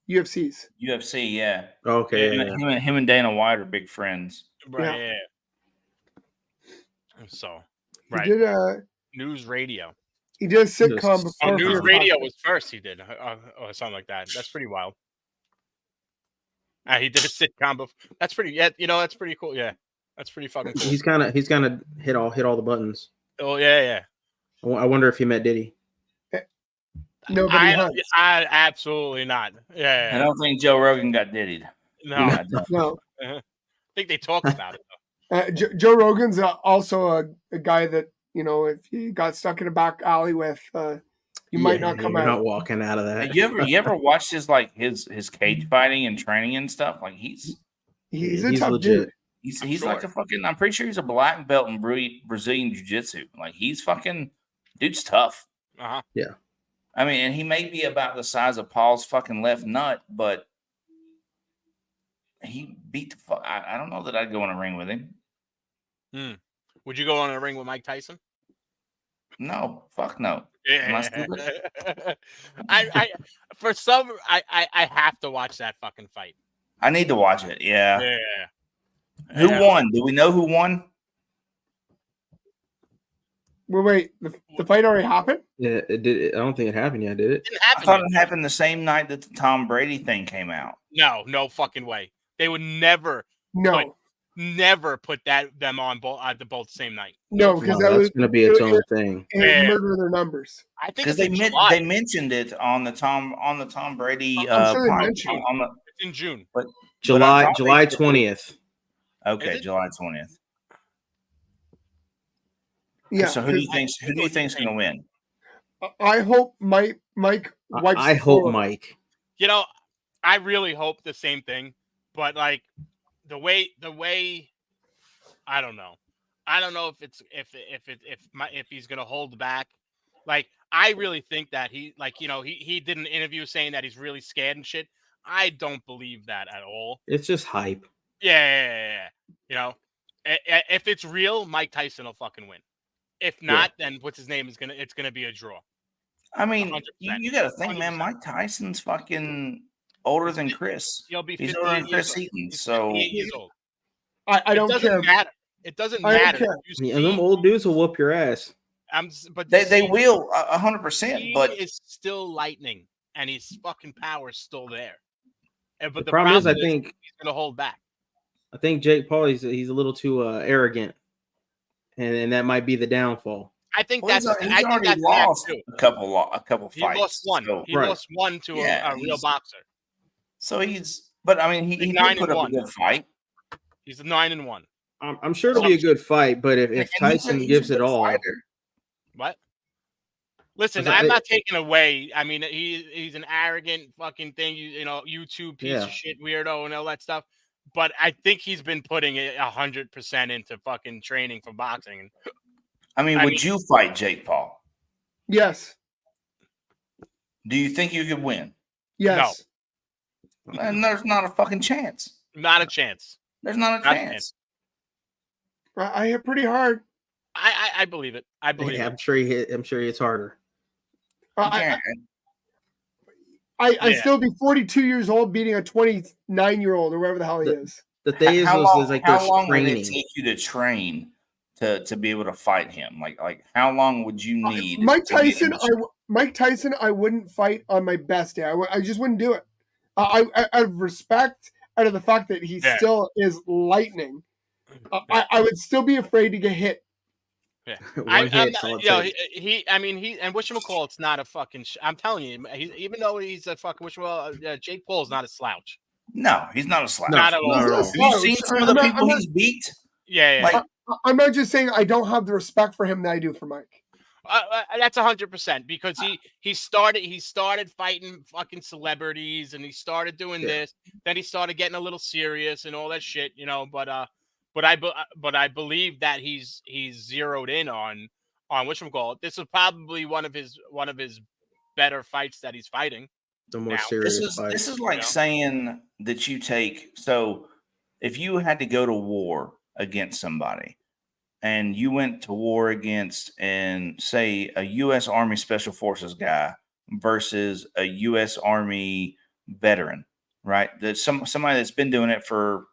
A: UFCs.
C: UFC, yeah.
D: Okay.
C: Yeah. Him and Dana White are big friends.
B: Right. Yeah. So, right.
A: He did
B: News Radio.
A: He did a sitcom before.
B: News Radio was first. He did, or something like that. That's pretty wild. He did a sitcom before. That's pretty. Yeah, that's pretty cool. Yeah, that's pretty fucking cool.
D: He's gonna hit all the buttons.
B: Oh yeah.
D: I wonder if he met Diddy.
A: Nobody
B: I absolutely not. Yeah.
C: I don't think Joe Rogan got diddied.
A: No.
B: I think they talked about it.
A: Joe Rogan's also a guy that, if you got stuck in a back alley with, you might not come out.
D: Not walking out of that.
C: You ever watched his cage fighting and training and stuff? Like he's
A: a tough
D: legit.
A: dude.
C: He's like a fucking. I'm pretty sure he's a black belt in Brazilian jiu-jitsu. Like he's fucking dude's tough.
D: Yeah.
C: I mean, and he may be about the size of Paul's fucking left nut, but he beat the fuck. I don't know that I'd go in a ring with him.
B: Would you go on a ring with Mike Tyson?
C: No, fuck no. Am I stupid?
B: I have to watch that fucking fight.
C: I need to watch it. Yeah.
B: Yeah.
C: Who won? Do we know who won?
A: Well, wait, the fight already happened?
D: Yeah, it did. I don't think it happened yet, did it?
B: Didn't
C: I
B: happen
C: thought
B: yet.
C: it happened the same night that the Tom Brady thing came out.
B: No fucking way. They would never put them on both same night.
A: No, because
D: No, that's going to be its own thing.
A: It would murder their numbers.
B: I think
C: Because they mentioned it on the Tom Brady
A: I'm sure they
C: podcast.
A: mentioned it.
B: It's in June.
C: But
D: July
C: I thought they-
D: 20th.
C: Okay, July 20th.
A: Yeah.
C: So who do you think's going to win?
A: I hope Mike wipes
D: I
A: the
D: hope
A: floor.
D: Mike.
B: You know, I really hope the same thing, but like the way I don't know. I don't know if he's gonna hold back. Like I really think that he did an interview saying that he's really scared and shit. I don't believe that at all.
D: It's just hype.
B: Yeah. You know, if it's real, Mike Tyson will fucking win. If not, then what's his name it's gonna be a draw.
C: I mean,
B: 100%.
C: you got to think, man. Mike Tyson's fucking older than Chris.
B: He'll be
C: He's
B: 58
C: older than Chris
B: years old.
C: Eaton.
B: He's
C: So
B: 58 years old.
A: I don't care.
B: Matter. It doesn't
A: I don't
B: matter.
A: care.
B: You
D: And them old dudes will whoop your ass.
B: but
C: they will 100%.
B: he
C: But
B: is still lightning, and his fucking power is still there. But
D: The problem is, I think
B: he's gonna hold back.
D: I think Jake Paul he's a little too arrogant, and that might be the downfall.
B: I think
C: he's already lost a couple fights.
B: He lost one.
C: So,
B: He lost one to a real boxer.
C: So but I mean, he did put up a good fight.
B: He's 9-1.
D: I'm sure it'll be a good fight, but if Tyson gives it all,
B: what? Listen,
D: I-
B: I'm not taking away. I mean, he's an arrogant fucking thing. YouTube piece of shit, weirdo, and all that stuff. But I think he's been putting it 100% into fucking training for boxing.
C: I mean, would you fight Jake Paul?
A: Yes.
C: Do you think you could win?
A: Yes.
C: No. And there's not a fucking chance.
B: Not a chance.
C: There's not a chance.
A: I hit pretty hard.
B: I believe it. I believe it.
D: I'm sure he hits harder.
A: I still be 42 years old beating a 29-year-old or whatever the hell he is.
D: The thing is,
C: how long would
D: training.
C: it take you to train to be able to fight him? Like how long would you need?
A: Mike Tyson, I wouldn't fight on my best day. I just wouldn't do it. Out of respect, out of the fact that he still is lightning, I would still be afraid to get hit.
B: Yeah,
D: and
B: whatchamacallit, it's not a fucking. I'm telling you, even though he's a fucking Jake Paul is not a slouch.
C: No, he's not a slouch.
B: Not at all.
C: Have you seen some of the people he's beat?
B: Yeah.
A: I'm not just saying I don't have the respect for him that I do for Mike.
B: That's 100% because he started fighting fucking celebrities and he started doing this. Then he started getting a little serious and all that shit, But I believe that he's zeroed in on whatchamacallit. This is probably one of his better fights that he's fighting.
D: The more serious fight.
C: This is like saying that you take. So if you had to go to war against somebody, and you went to war against, and say, a U.S. Army Special Forces guy versus a U.S. Army veteran, right? That's somebody that's been doing it for,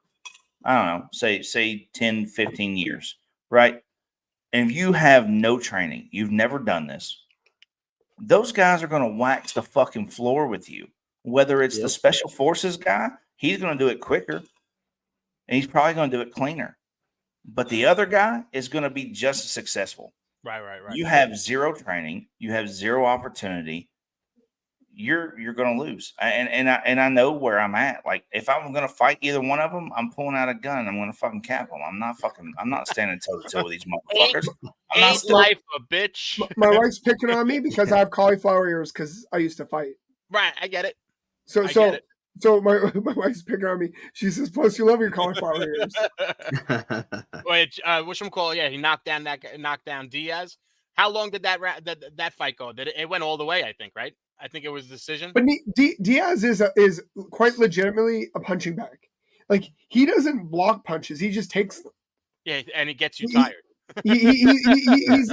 C: I don't know, say 10, 15 years, right? And if you have no training, you've never done this, those guys are going to wax the fucking floor with you. Whether it's the Special Forces guy, he's going to do it quicker, and he's probably going to do it cleaner. But the other guy is going to be just as successful.
B: Right.
C: You have zero training. You have zero opportunity. You're going to lose. And I know where I'm at. Like, if I'm going to fight either one of them, I'm pulling out a gun. I'm going to fucking cap them. I'm not standing toe to toe with these motherfuckers.
B: Ain't life a bitch.
A: My wife's picking on me because I have cauliflower ears because I used to fight.
B: Right, I get it.
A: So my wife's picking on me. She says, "Plus, you love your cauliflower ears."
B: Wait, whatchamacallit? Yeah, he knocked down Diaz. How long did that fight go? It went all the way? I think, right? I think it was a decision.
A: But Diaz is quite legitimately a punching bag. Like, he doesn't block punches; he just takes them.
B: Yeah, and it gets you tired.
A: He's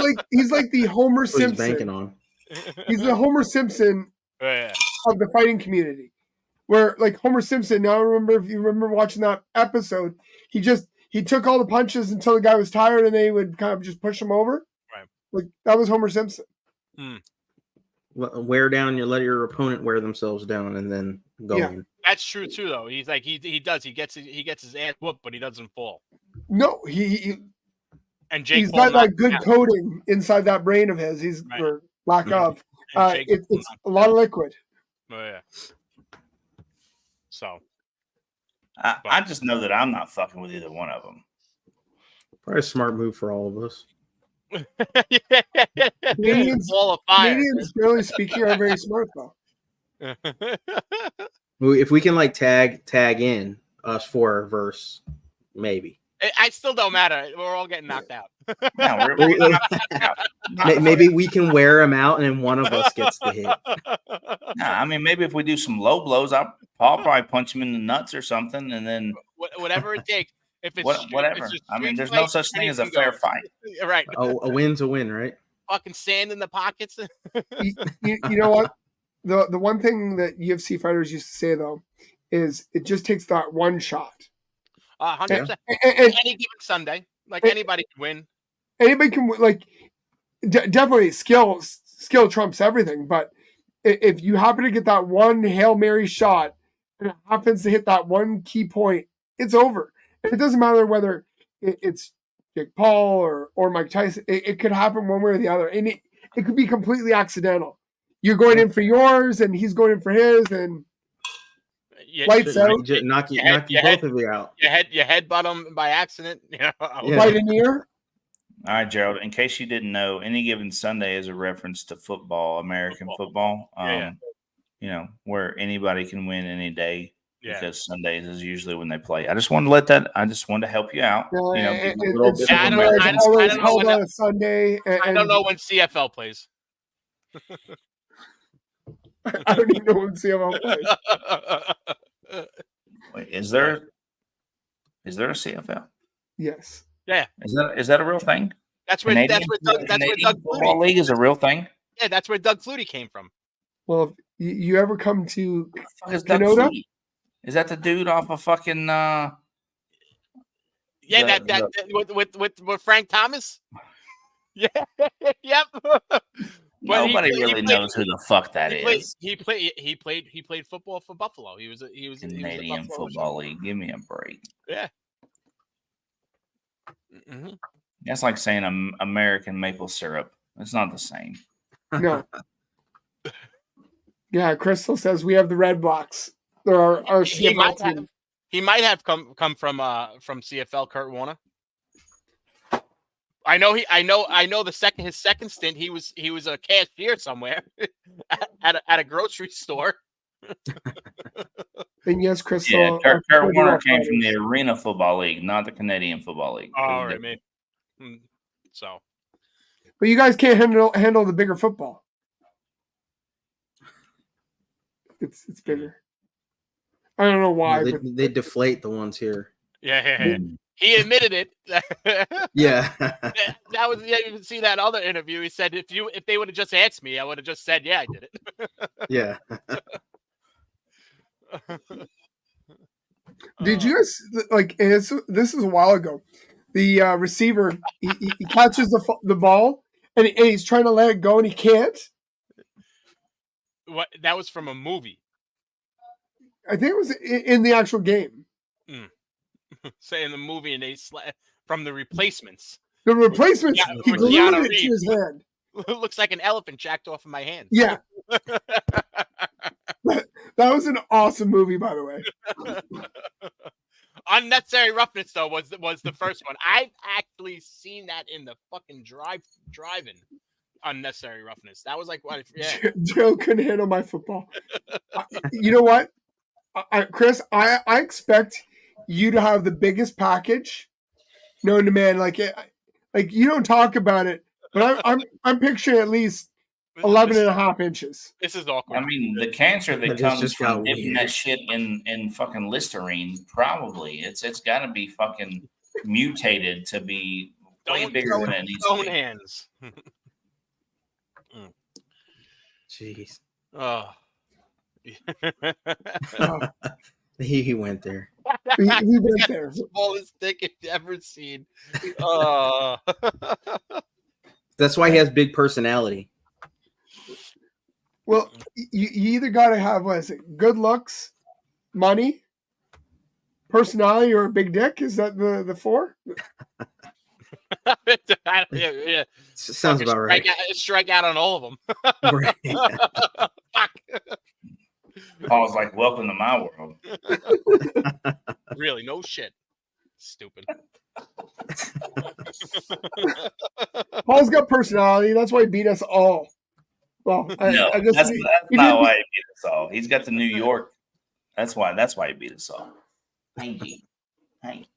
A: like the Homer
D: That's what
A: Simpson.
D: he's banking on.
A: He's the Homer Simpson of the fighting community. Where like Homer Simpson, now I remember if you remember watching that episode, he took all the punches until the guy was tired and they would kind of just push him over.
B: Right.
A: Like that was Homer Simpson.
D: Wear down, you let your opponent wear themselves down and then go in.
B: That's true too, though. He's like he gets his ass whooped, but he doesn't fall.
A: No,
B: and Jake
A: he's
B: Paul
A: got that good coating inside that brain of his. He's or lack of. It's a lot of liquid.
B: Oh yeah. So,
C: I just know that I'm not fucking with either one of them.
D: Probably a smart move for all of us.
A: Canadians, generally speaking, are very smart though.
D: If we can like tag in us for a verse, maybe.
B: I still don't matter. We're all getting knocked out.
C: No, we're not out.
D: Maybe we can wear them out, and then one of us gets the hit.
C: Nah, I mean, maybe if we do some low blows, Paul probably punch him in the nuts or something, and then
B: whatever it takes. If it's
C: whatever. I mean, there's no such thing as a fair fight.
B: Right.
D: Oh, a win's a win, right?
B: Fucking sand in the pockets.
A: You know what? The one thing that UFC fighters used to say though is it just takes that one shot.
B: 100%. Any given Sunday, like anybody can win.
A: Anybody can like definitely skill trumps everything. But if you happen to get that one Hail Mary shot and it happens to hit that one key point, it's over. It doesn't matter whether it's Jake Paul or Mike Tyson. It could happen one way or the other, and it could be completely accidental. You're going in for yours, and he's going in for his, and lights out.
D: Knock you both of you out.
B: You headbutt him by accident.
A: Right in the ear.
C: All right, Gerald. In case you didn't know, Any Given Sunday is a reference to football, American football. You know, where anybody can win any day. Because Sundays is usually when they play. I just wanted to help you out.
A: I
B: don't know when
A: Sunday.
B: I don't know when CFL plays.
A: I don't even know when CFL plays.
C: Wait, is there a CFL?
A: Yes.
B: Yeah.
C: Is that a real thing?
B: That's where Doug
C: Football League is a real thing.
B: Yeah, that's where Doug Flutie came from.
A: Well, if you ever come to
C: Canada? Is that the dude off of fucking?
B: Yeah, with Frank Thomas. Yeah, yep.
C: Nobody really knows who the fuck that is.
B: He played football for Buffalo. He was
C: Canadian Football League. Give me a break.
B: Yeah. Mm-hmm.
C: That's like saying American maple syrup. It's not the same.
A: No. Yeah, Crystal says we have the Red Blocks. There are our CFL team.
B: He might have come from CFL. Kurt Warner. I know his second stint he was a cashier somewhere at a grocery store.
A: And yes, Crystal.
C: Yeah, Kurt Warner came from the Arena Football League, not the Canadian Football League.
B: Oh, all right, man. So,
A: but you guys can't handle the bigger football. It's bigger. I don't know why.
D: They deflate the ones here.
B: Yeah. He admitted it.
D: Yeah.
B: That was you see that other interview. He said if they would have just asked me, I would have just said I did it.
D: Yeah.
A: Did you guys like? This is a while ago. The receiver he catches the ball and he's trying to let it go and he can't.
B: What? That was from a movie.
A: I think it was in the actual game.
B: Say in the movie, and they from The Replacements.
A: The Replacements. He glued it to his hand.
B: Looks like an elephant jacked off of my hand.
A: Yeah. That was an awesome movie, by the way.
B: Unnecessary Roughness, though, was the first one. I've actually seen that in the fucking drive-in. Unnecessary Roughness. That was like what? Yeah.
A: Joe couldn't handle my football. You know what, Chris? I expect you to have the biggest package known to man. Like you don't talk about it, but I'm picturing at least 11 and a half inches.
B: This is awkward.
C: I mean, the cancer that comes from dipping that shit in fucking Listerine, probably it's got to be fucking mutated to be way bigger than it needs to be.
B: Hands.
D: Jeez.
B: Oh.
D: He went there.
A: We went there.
B: Smallest dick you've ever seen. Oh.
D: That's why he has big personality.
A: Well, you either got to have, what is it, good looks, money, personality, or a big dick? Is that the four?
B: Yeah.
D: Sounds about right.
B: Strike out on all of them.
D: Right.
B: Fuck.
C: Paul's like, welcome to my world.
B: Really, no shit. Stupid.
A: Paul's got personality. That's why he beat us all. Well,
C: No,
A: I guess
C: that's
A: he
C: not
A: did-
C: why he beat us all. He's got the New York. That's why he beat us all. Hey, you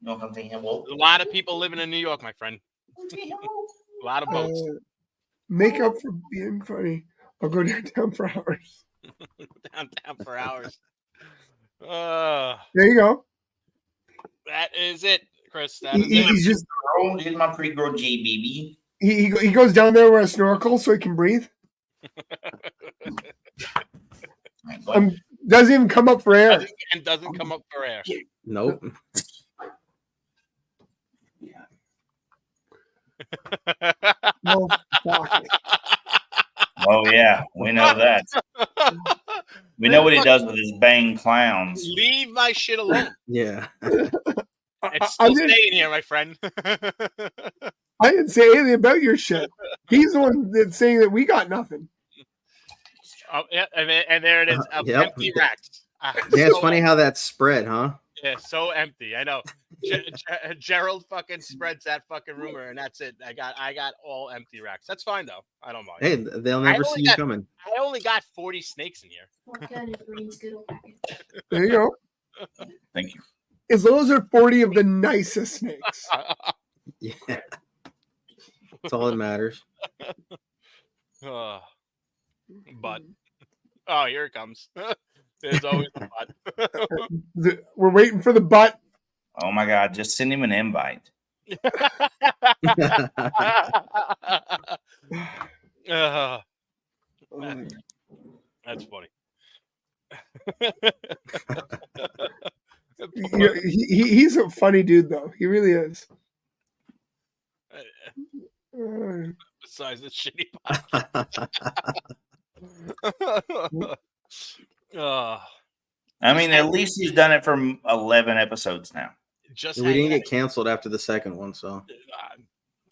C: know something?
B: A lot of people living in New York, my friend. A lot of boats.
A: make up for being funny. I'll go downtown for hours.
B: Downtown for hours.
A: There you go.
B: That is it, Chris. That is
A: He's
B: it.
A: just
C: He's my pre-girl G, baby.
A: he goes down there with a snorkel so he can breathe. Doesn't even come up for air.
B: Doesn't come up for air.
D: Nope.
A: Oh, fuck.
C: Oh yeah, we know that. We know what he does with his bang clowns.
B: Leave my shit alone.
D: Yeah.
B: It's still staying here, my friend.
A: I didn't say anything about your shit. He's the one that's saying that we got nothing.
B: Oh, yeah, and there it is.
D: Yep.
B: Empty racks.
D: Yeah, it's funny how that's spread, huh?
B: Yeah, so empty. I know. Gerald fucking spreads that fucking rumor, and that's it. I got all empty racks. That's fine though. I don't mind.
D: Hey, they'll never see you coming.
B: I only got 40 snakes in here.
A: There you go.
C: Thank you.
A: As long as they're 40 of the nicest snakes.
D: Yeah. That's all that matters.
B: But oh, here it comes. There's always a butt.
A: We're waiting for the butt.
C: Oh my God! Just send him an invite.
B: That's funny.
A: He's a funny dude, though. He really is.
B: Besides the shitty podcast.
C: I mean, at least he's done it for 11 episodes now.
D: We didn't get canceled after the second one, so.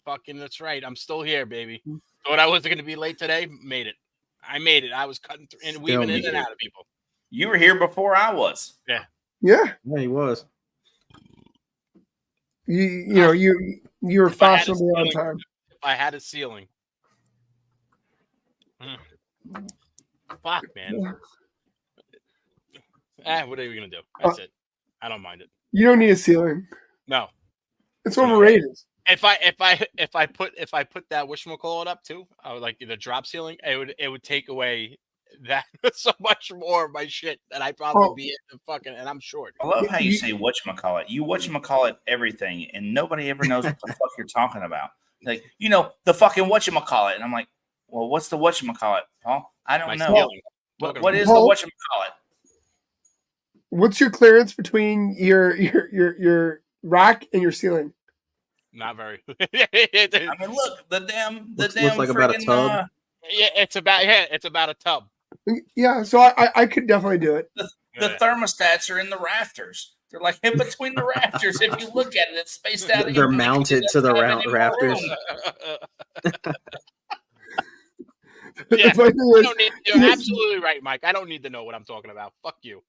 B: Fucking, that's right. I'm still here, baby. Thought I wasn't going to be late today. Made it. I made it. I was cutting through and weaving in and out of people.
C: You were here before I was.
B: Yeah.
A: Yeah.
D: Yeah, he was.
A: You were fashionably on time.
B: If I had a ceiling. Fuck, man. What are we gonna do? That's it. I don't mind it.
A: You don't need a ceiling.
B: No.
A: It's overrated.
B: If I put that whatchamacallit up too, I would like the drop ceiling, it would take away that so much more of my shit that I'd probably be in the fucking, and I'm short.
C: I love how you say whatchamacallit. You whatchamacallit everything, and nobody ever knows what the fuck you're talking about. Like, the fucking whatchamacallit. And I'm like, well, what's the whatchamacallit, Paul? I don't know. What is the whatchamacallit?
A: What's your clearance between your rack and your ceiling?
B: Not very.
C: I mean, look, the damn
D: looks like about a tub.
B: Yeah, it's about a tub.
A: Yeah, so I could definitely do it.
C: The thermostats are in the rafters. They're like in between the rafters. If you look at it, it's spaced out.
D: They're mounted to the rafters.
B: Yeah, you're absolutely right, Mike. I don't need to know what I'm talking about. Fuck you.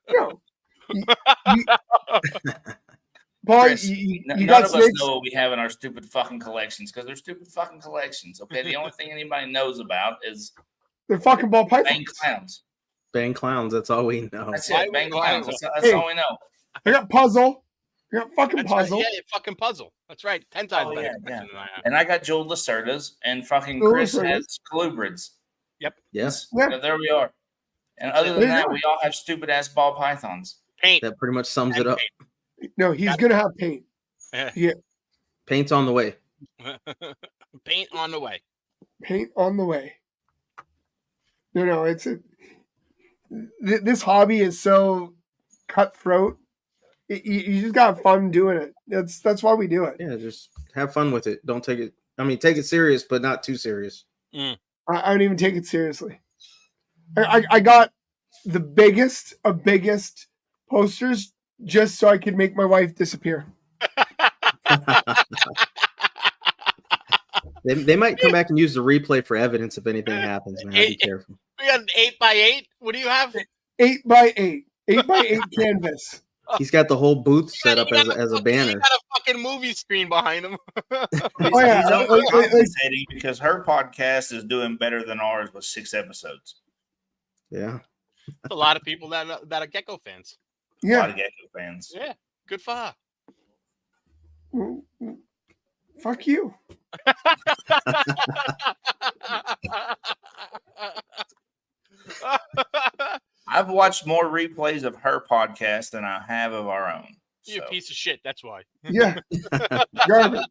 A: No. Paul,
C: Chris,
A: you
C: none
A: got
C: of us know what we have in our stupid fucking collections because they're stupid fucking collections. Okay, the only thing anybody knows about is
A: the fucking ball pythons.
C: Bang clowns.
D: Bang clowns. That's all we know.
C: That's it. Bang clowns. That's all we know.
A: I got puzzle. I got fucking puzzle.
B: Right. Yeah, fucking puzzle. That's right. 10 times better.
C: Yeah. And I got Joel Lacerdas and fucking Chris has colubrids.
B: Yep.
D: Yes.
A: Yeah.
C: So there we are. And other than that, we all have stupid ass ball pythons.
B: Paint.
D: That pretty much sums it up.
A: No, he's gonna have paint. Yeah.
D: Paint's on the way.
B: Paint on the way.
A: Paint on the way. No, this hobby is so cutthroat. You just got fun doing it. That's why we do it.
D: Yeah, just have fun with it. Don't take it. I mean, take it serious, but not too serious.
B: Mm.
A: I don't even take it seriously. I got the biggest of biggest posters just so I could make my wife disappear.
D: They might come back and use the replay for evidence if anything happens, man. Be careful.
B: We got an 8x8. What do you have?
A: 8x8. 8x8 canvas.
D: He's got the whole booth set up as a banner.
B: He got a fucking movie screen behind him.
C: He's overcompensating because her podcast is doing better than ours with 6 episodes.
D: Yeah.
B: A lot of people that are Gecko fans.
C: Yeah. A lot of Gecko fans.
B: Yeah. Good for her.
A: Fuck you.
C: I've watched more replays of her podcast than I have of our own.
B: You're a piece of shit. That's why.
A: Yeah. Garbage.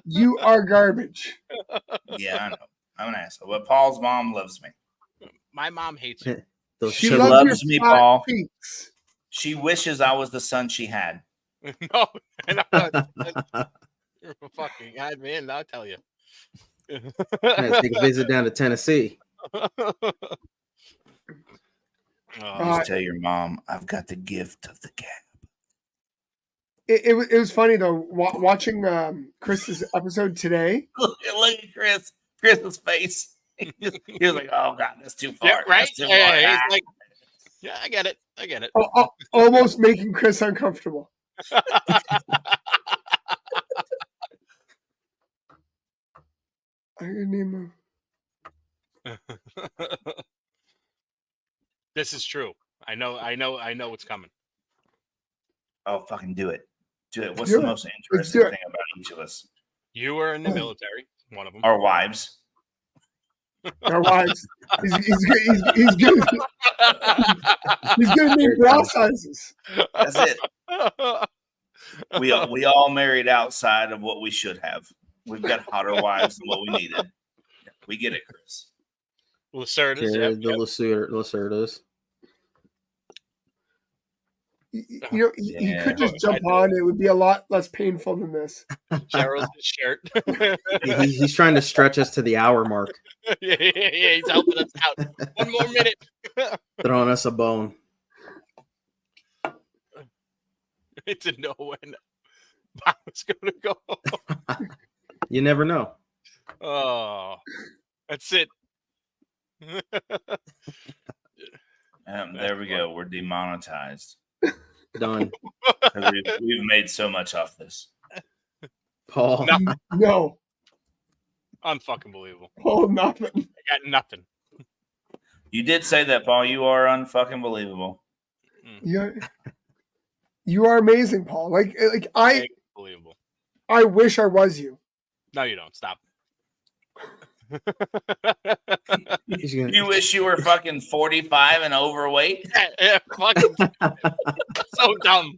A: You are garbage.
C: Yeah, I know. I'm an asshole. But Paul's mom loves me.
B: My mom hates you.
C: She loves me, Paul. Peaks. She wishes I was the son she had.
B: No. You're a fucking god, man. I'll tell you.
D: Take a visit down to Tennessee.
C: Just tell your mom I've got the gift of the gab.
A: It was funny though watching Chris's episode today.
C: Look at Chris's face. He was like, "Oh God, that's too far."
B: Yeah, right?
C: Too far.
B: He's like, "Yeah, I get it.
A: Almost making Chris uncomfortable. I can name him.
B: This is true. I know what's coming.
C: Oh, fucking do it. Do it. What's the most interesting thing about each of us?
B: You were in the military, one of them.
C: Our wives.
A: Our wives. He's good. He's good at name bra sizes.
C: That's it. We all married outside of what we should have. We've got hotter wives than what we needed. We get it, Chris.
B: Lacerdas.
D: Lacerdas.
A: He could just jump on. It would be a lot less painful than this.
B: Gerald's shirt.
D: He's trying to stretch us to the hour mark.
B: Yeah, he's helping us out. One more minute.
D: Throwing us a bone.
B: It's a no when Bob's going to go.
D: You never know.
B: Oh, that's it.
C: There we go. We're demonetized.
D: Done.
C: We've made so much off this.
D: Paul.
A: No.
B: Unfucking believable.
A: Paul, nothing.
B: I got nothing.
C: You did say that, Paul. You are unfucking believable.
A: Yeah. You are amazing, Paul.
B: Unbelievable.
A: I wish I was you.
B: No, you don't. Stop.
C: You wish you were fucking 45 and overweight?
B: Yeah, fucking so dumb.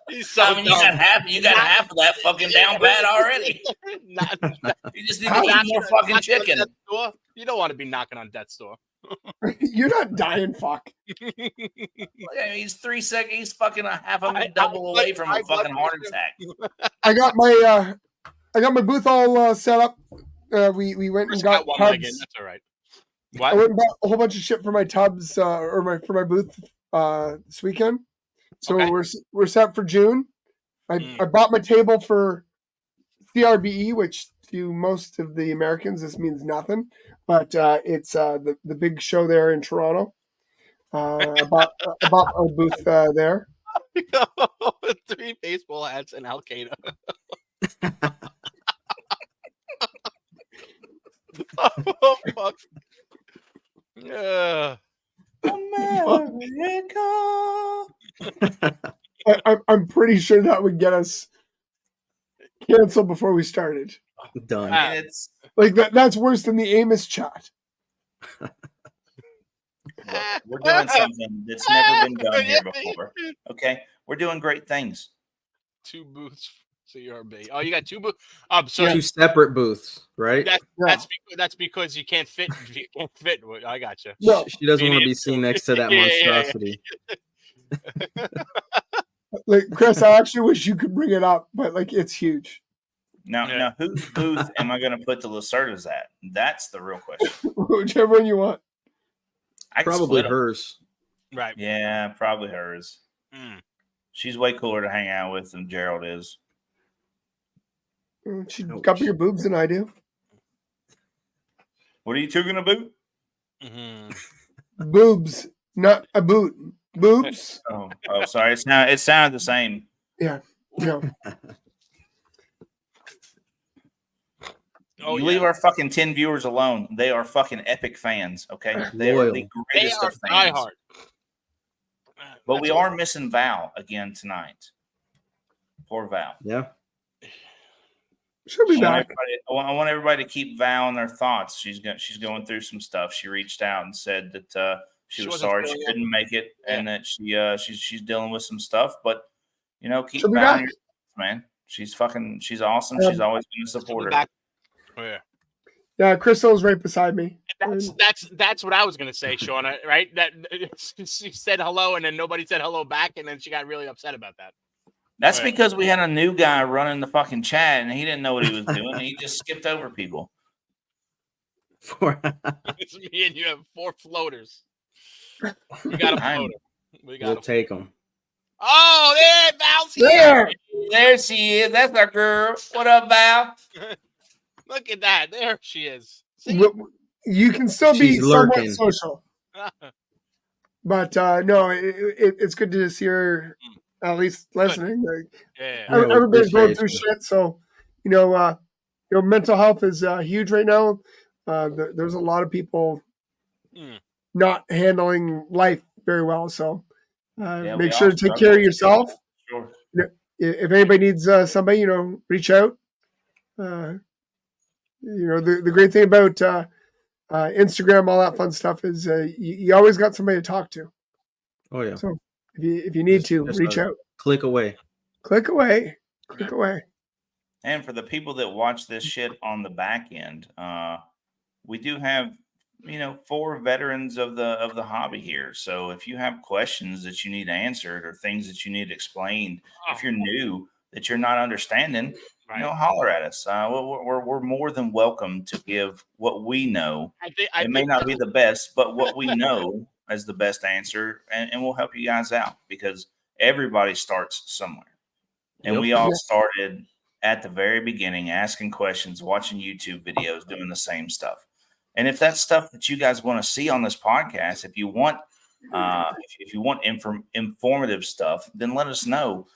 B: He's so dumb.
C: You got half of that fucking down pat already. You just need to eat more fucking chicken.
B: You don't want to be knocking on death's door.
A: You're not dying, fuck.
C: He's 3 seconds. He's fucking a half of a double away from a fucking heart attack.
A: I got my booth all set up. We went and got tubs.
B: That's all right. What?
A: I went and bought a whole bunch of shit for my tubs for my booth this weekend. So we're set for June. I bought my table for CRBE, which to most of the Americans this means nothing, but it's the big show there in Toronto. I bought a booth there.
B: 3 baseball hats and Al Qaeda. Oh fuck! Yeah.
A: I'm pretty sure that would get us canceled before we started.
D: Done.
C: It's
A: like that's worse than the Amos chat.
C: Look, we're doing something that's never been done here before. Okay, we're doing great things.
B: 2 booths CRB. Oh, you got two booths.
D: Two separate booths, right?
B: That's because you can't fit. You can't fit. I got you.
A: No.
D: She doesn't want to be seen next to that monstrosity.
A: Like Chris, I actually wish you could bring it up, but like it's huge.
C: Now, whose booth am I going to put the Lacerdas at? That's the real question.
A: Whichever one you want.
D: Probably hers.
B: Right.
C: Yeah, probably hers. She's way cooler to hang out with than Gerald is.
A: She got bigger boobs than I do.
C: What are you two going to boot?
A: Boobs, not a boot. Boobs.
C: Oh, sorry. It sounded the same.
A: Yeah. No.
C: You leave our fucking 10 viewers alone. They are fucking epic fans, okay? They are the greatest of fans. But we are missing Val again tonight. Poor Val.
D: Yeah.
A: She'll be back.
C: I want everybody to keep Val in their thoughts. She's going through some stuff. She reached out and said that she was sorry she couldn't make it, and that she's dealing with some stuff. But keep Val in your thoughts, man. She's awesome. She's always been a supporter.
B: Oh,
A: yeah, Crystal's right beside me.
B: That's what I was gonna say, Shauna. Right? That she said hello, and then nobody said hello back, and then she got really upset about that.
C: That's because we had a new guy running the fucking chat, and he didn't know what he was doing. He just skipped over people.
B: It's me and you have 4 floaters. You got a floater.
D: We'll take them.
B: Oh, there, Val's
C: here. There she is. That's our girl. What up, Val?
B: Look at that. There she is.
A: See? You can still be somewhat social. But no, it's good to see her at least listening. Like, everybody's going through shit, so mental health is huge right now. There's a lot of people not handling life very well, so make sure to take care of yourself.
C: Sure.
A: If anybody needs somebody, reach out. The great thing about Instagram, all that fun stuff is you always got somebody to talk to.
D: Oh yeah.
A: So if you need to reach out,
D: click away.
C: And for the people that watch this shit on the back end, we do have 4 veterans of the hobby here. So if you have questions that you need answered or things that you need explained, if you're new that you're not understanding, holler at us. We're more than welcome to give what we know. It may not be the best, but what we know as the best answer, and we'll help you guys out because everybody starts somewhere. And we all started at the very beginning, asking questions, watching YouTube videos, doing the same stuff. And if that's stuff that you guys want to see on this podcast, if you want informative stuff, then let us know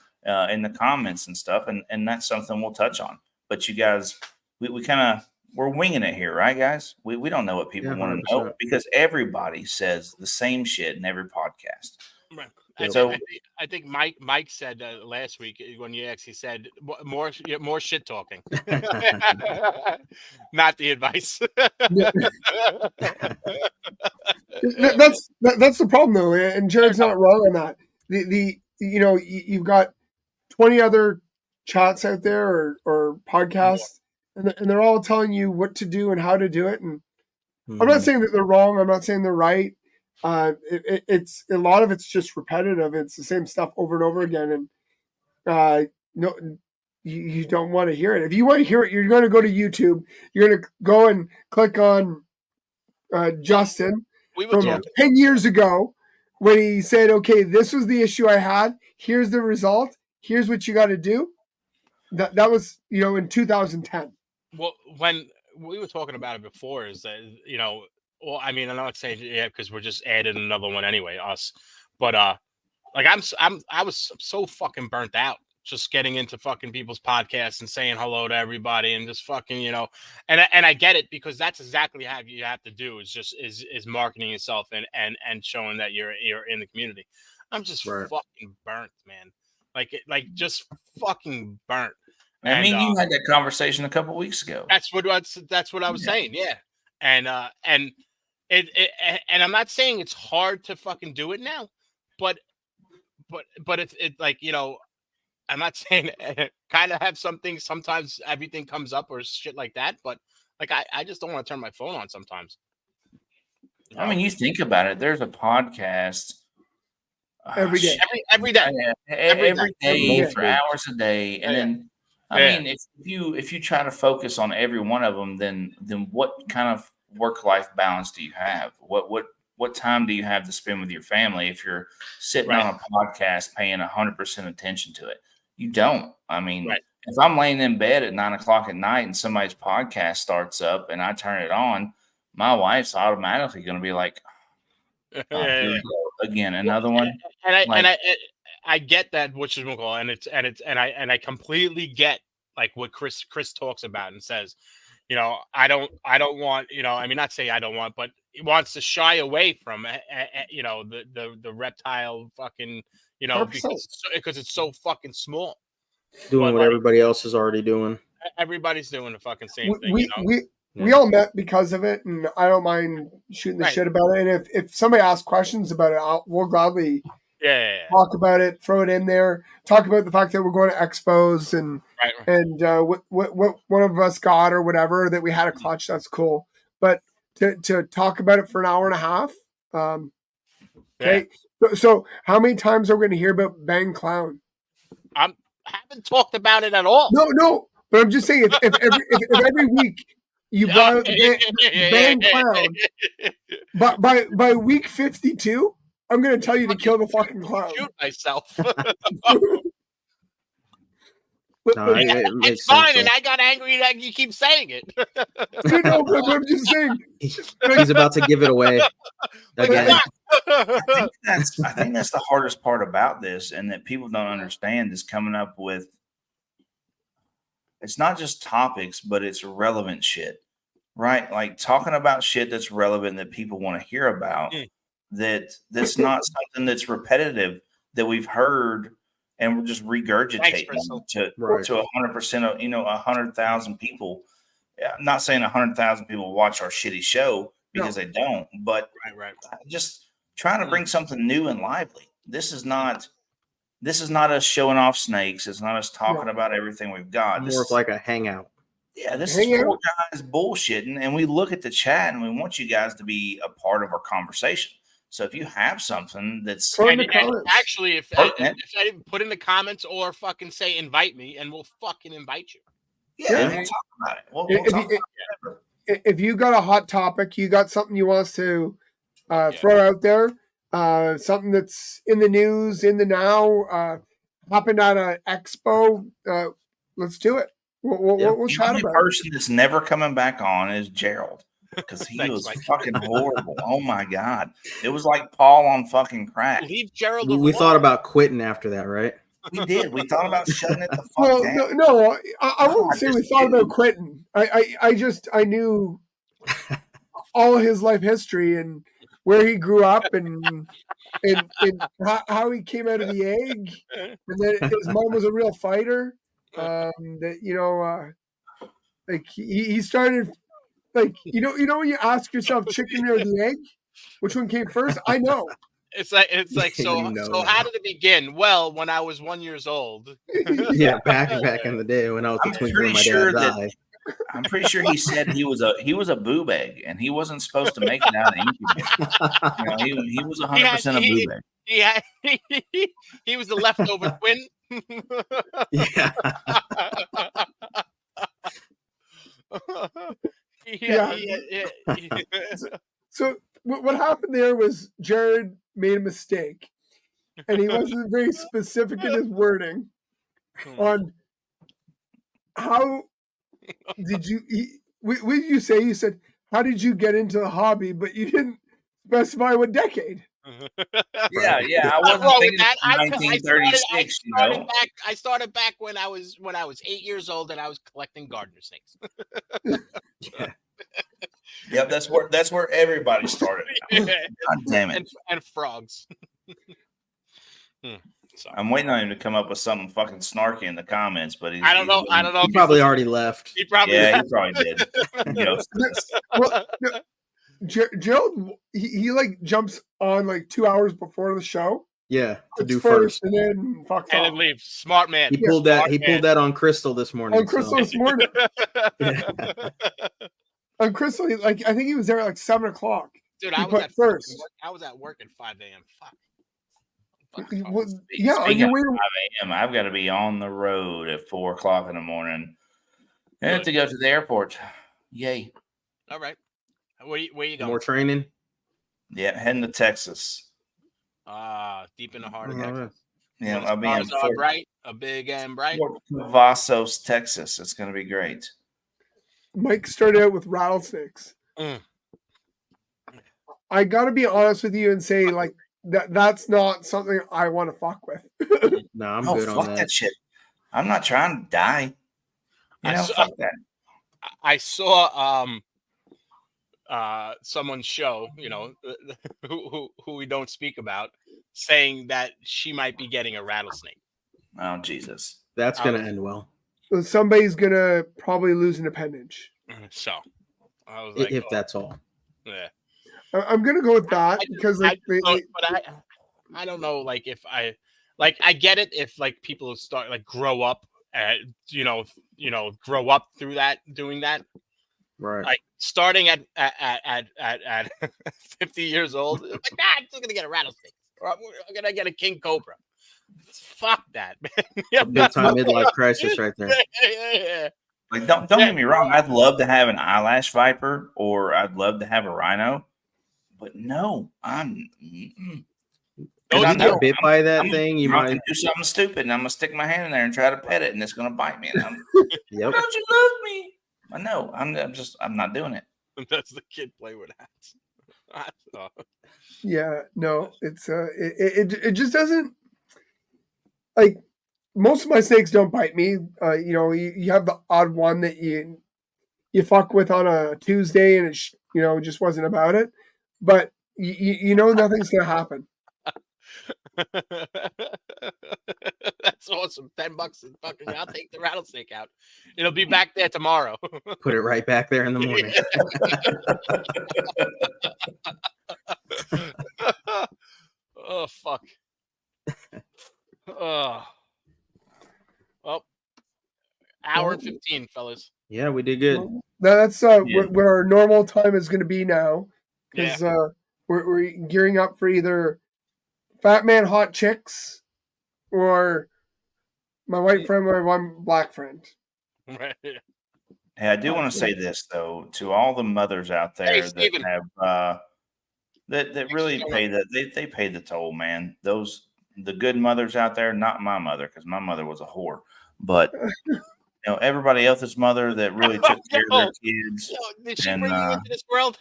C: in the comments and stuff, and that's something we'll touch on. But you guys, we're winging it here, right, guys? We don't know what people want to know because everybody says the same shit in every podcast.
B: Right. So I think Mike said last week when you asked, he said more shit talking, not the advice.
A: That's the problem though, and Jared's not wrong on that. You've got 20 other chats out there or podcasts, and they're all telling you what to do and how to do it. And I'm not saying that they're wrong. I'm not saying they're right. It's a lot of it's just repetitive. It's the same stuff over and over again, and no, you don't want to hear it. If you want to hear it, you're going to go to YouTube. You're going to go and click on Justin from 10 years ago when he said, "Okay, this was the issue I had. Here's the result. Here's what you got to do." That was in 2010.
B: Well, when we were talking about it before, is that well, I mean, I'm not saying because we're just adding another one anyway, us. But like I was so fucking burnt out just getting into fucking people's podcasts and saying hello to everybody and just fucking and I get it because that's exactly how you have to do is marketing yourself and showing that you're in the community. I'm just fucking burnt, man. Like just fucking burnt.
C: I mean, you had that conversation a couple weeks ago.
B: That's what I was saying, yeah. And I'm not saying it's hard to fucking do it now, but it's like I'm not saying kind of have something. Sometimes everything comes up or shit like that, but like I just don't want to turn my phone on sometimes.
C: I mean, you think about it. There's a podcast
A: every day,
B: every day,
C: every day for hours a day, and then I mean, if you try to focus on every one of them, then what kind of work-life balance do you have? What time do you have to spend with your family if you're sitting on a podcast paying 100% attention to it? You don't. I mean, if I'm laying in bed at 9 o'clock at night and somebody's podcast starts up and I turn it on, my wife's automatically going to be like, here we go again, another one.
B: And I get that, which is called, and I completely get like what Chris talks about and says, you know, I don't want, you know, I mean, not say I don't want, but he wants to shy away from, you know, the reptile fucking, you know, because it's so fucking small.
D: Doing what everybody else is already doing.
B: Everybody's doing the fucking same thing. You know?
A: We all met because of it, and I don't mind shooting the shit about it. And if somebody asks questions about it, we'll gladly talk about it, throw it in there, talk about the fact that we're going to expos and what one of us got or whatever, that we had a clutch. That's cool. But to talk about it for an hour and a half, okay. So how many times are we going to hear about Bang Clown?
B: I haven't talked about it at all.
A: No. But I'm just saying, if every week you brought up Bang Clown, but by week 52, I'm going to tell you to kill the fucking clown.
B: Shoot myself.
D: It's
B: fine, and I got angry that you keep saying it.
A: No, but I'm just saying.
D: He's about to give it away again.
C: I think that's the hardest part about this, and that people don't understand, is coming up with. It's not just topics, but it's relevant shit, right? Like talking about shit that's relevant that people want to hear about. That's not something that's repetitive that we've heard and we're just regurgitating to 100% of 100,000 people. I'm not saying 100,000 people watch our shitty show because they don't, but just trying to bring something new and lively. This is not us showing off snakes. It's not us talking about everything we've got.
D: More of like a hangout.
C: Yeah, this is four guys bullshitting, and we look at the chat and we want you guys to be a part of our conversation. So if you have something that's
B: actually, if I put in the comments or fucking say invite me, and we'll fucking invite you.
C: Yeah, we'll talk about it. We'll talk about it.
A: If you got a hot topic, you got something you want us to throw out there, something that's in the news, in the now, happened at an expo, let's do it. We'll chat about it.
C: The person that's never coming back on is Gerald. Because he was fucking horrible. Oh my god, it was like Paul on fucking crack.
B: Leave Gerald.
D: We thought about quitting after that, right?
C: We did. We thought about shutting it the fuck down.
A: No, I wouldn't say we thought about quitting. I knew all of his life history and where he grew up and how he came out of the egg, and that his mom was a real fighter. That like he started. Like, you know when you ask yourself chicken or the egg, which one came first? I know.
B: It's like so how did it begin? Well, when I was 1 year old.
D: Yeah, back in the day when I was a twinkle in my dad's eye.
C: I'm pretty sure he said he was a boob egg, and he wasn't supposed to make it out of incubator. He was 100% a boob egg.
B: He was the leftover twin.
D: Yeah.
A: So what happened there was Jared made a mistake, and he wasn't very specific in his wording on how did you. What did you say? You said, "How did you get into the hobby?" But you didn't specify what decade.
C: Yeah. I wasn't thinking 1936.
B: I started back when I was 8 years old, and I was collecting gardener snakes.
C: Yep, that's where everybody started. God damn it!
B: And frogs.
C: I'm waiting on him to come up with something fucking snarky in the comments, but
B: I don't know.
D: He probably already left.
C: He probably did.
A: Well, Gerald, he like jumps on like 2 hours before the show.
D: Yeah, to do
A: first,
D: first.
A: and then fuck
B: And then
A: off.
B: leave. Smart man.
D: He pulled that. He pulled that on Crystal this morning.
A: On Crystal this morning.
D: Yeah.
A: On Crystal, like I think he was there at like 7:00.
B: Dude,
A: He
B: I was
A: put
B: at
A: first.
B: I was at work at 5 a.m. Fuck.
A: Well, yeah, on
C: Speaking
A: your
C: of
A: way
C: 5
A: to
C: a.m., I've got to be on the road at 4 o'clock in the morning. I have to go to the airport. Yay.
B: All right. Where you going?
D: More training.
C: Yeah, heading to Texas.
B: Deep in the heart of Texas.
C: Yeah,
B: Where
C: I'll be in
B: the stars are bright, a big and bright.
C: Cavazos, Texas. It's going to be great.
A: Mike started out with rattlesnakes. I got to be honest with you and say, like, that's not something I want to fuck with.
D: No, I'm good on
C: fuck that shit. I'm not trying to die. Fuck that.
B: I saw someone's show, who we don't speak about, saying that she might be getting a rattlesnake.
C: Oh, Jesus.
D: That's going to end well.
A: Somebody's going to probably lose an appendage.
B: So I was like,
D: if that's all.
B: Yeah.
A: I'm going to go with that because
B: but I don't know, like, if I get it if, like, people start, like, grow up, grow up through that, doing that.
D: Right.
B: Like, starting at 50 years old, like, I'm still gonna get a rattlesnake, or I'm gonna get a king cobra. Fuck that, man.
D: A big time midlife crisis right there.
B: Yeah.
C: Like, don't get me wrong. I'd love to have an eyelash viper, or I'd love to have a rhino, but no, I'm.
D: If you get bit by that thing, you might
C: do something stupid, and I'm gonna stick my hand in there and try to pet it, and it's gonna bite me. And
D: Yep.
C: Don't you love me? I know. I'm not doing it.
B: That's the kid play with that.
A: Yeah, no, it's it just doesn't, like, most of my snakes don't bite me. You have the odd one that you fuck with on a Tuesday and it just wasn't about it, but nothing's gonna happen.
B: That's awesome. $10 is fucking. I'll take the rattlesnake out. It'll be back there tomorrow.
D: Put it right back there in the morning.
B: Oh, fuck. Oh. Well, hour and 15, fellas.
D: Yeah, we did good.
A: That's what our normal time is going to be now, because we're gearing up for either Fat Man Hot Chicks or my white friend or one black friend.
B: Right.
C: Hey, I do want to say this though to all the mothers out there that have that really pay they pay the toll, man. The good mothers out there, not my mother, because my mother was a whore, but everybody else's mother that really took care of their kids.
B: Did she bring you into this world?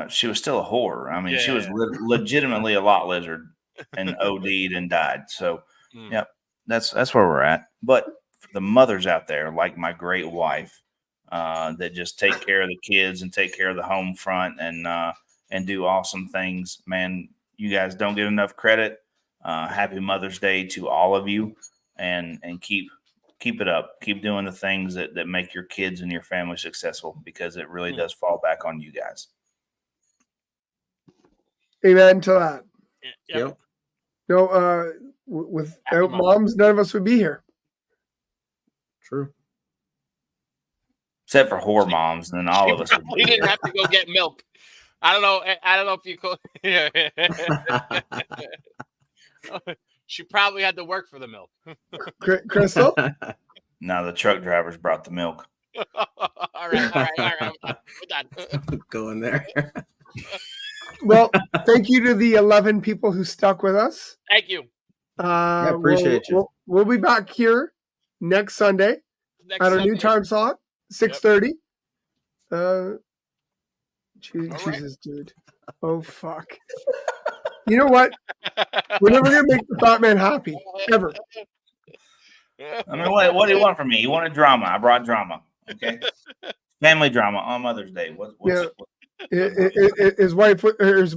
C: She was still a whore. I mean, she was legitimately a lot lizard and OD'd and died. So, that's where we're at. But for the mothers out there, like my great wife, that just take care of the kids and take care of the home front and do awesome things, man, you guys don't get enough credit. Happy Mother's Day to all of you, and keep it up. Keep doing the things that make your kids and your family successful, because it really does fall back on you guys.
A: Amen to that.
B: Yep.
A: No, without moms, none of us would be here.
D: True.
C: Except for whore moms, and then all of us would
B: We didn't have to go get milk. I don't know if you could. She probably had to work for the milk.
A: Crystal?
C: No, the truck drivers brought the milk.
B: All right. We're done.
D: Going there.
A: Well, thank you to the 11 people who stuck with us.
B: Thank you.
D: I appreciate you.
A: We'll be back here next Sunday at our new time slot, 6:30. Jesus, dude. Oh, fuck. You know what? We're never going to make the Fat Man happy, ever.
C: I mean, what do you want from me? You wanted drama. I brought drama. Okay. Family drama on Mother's Day.
A: His wife is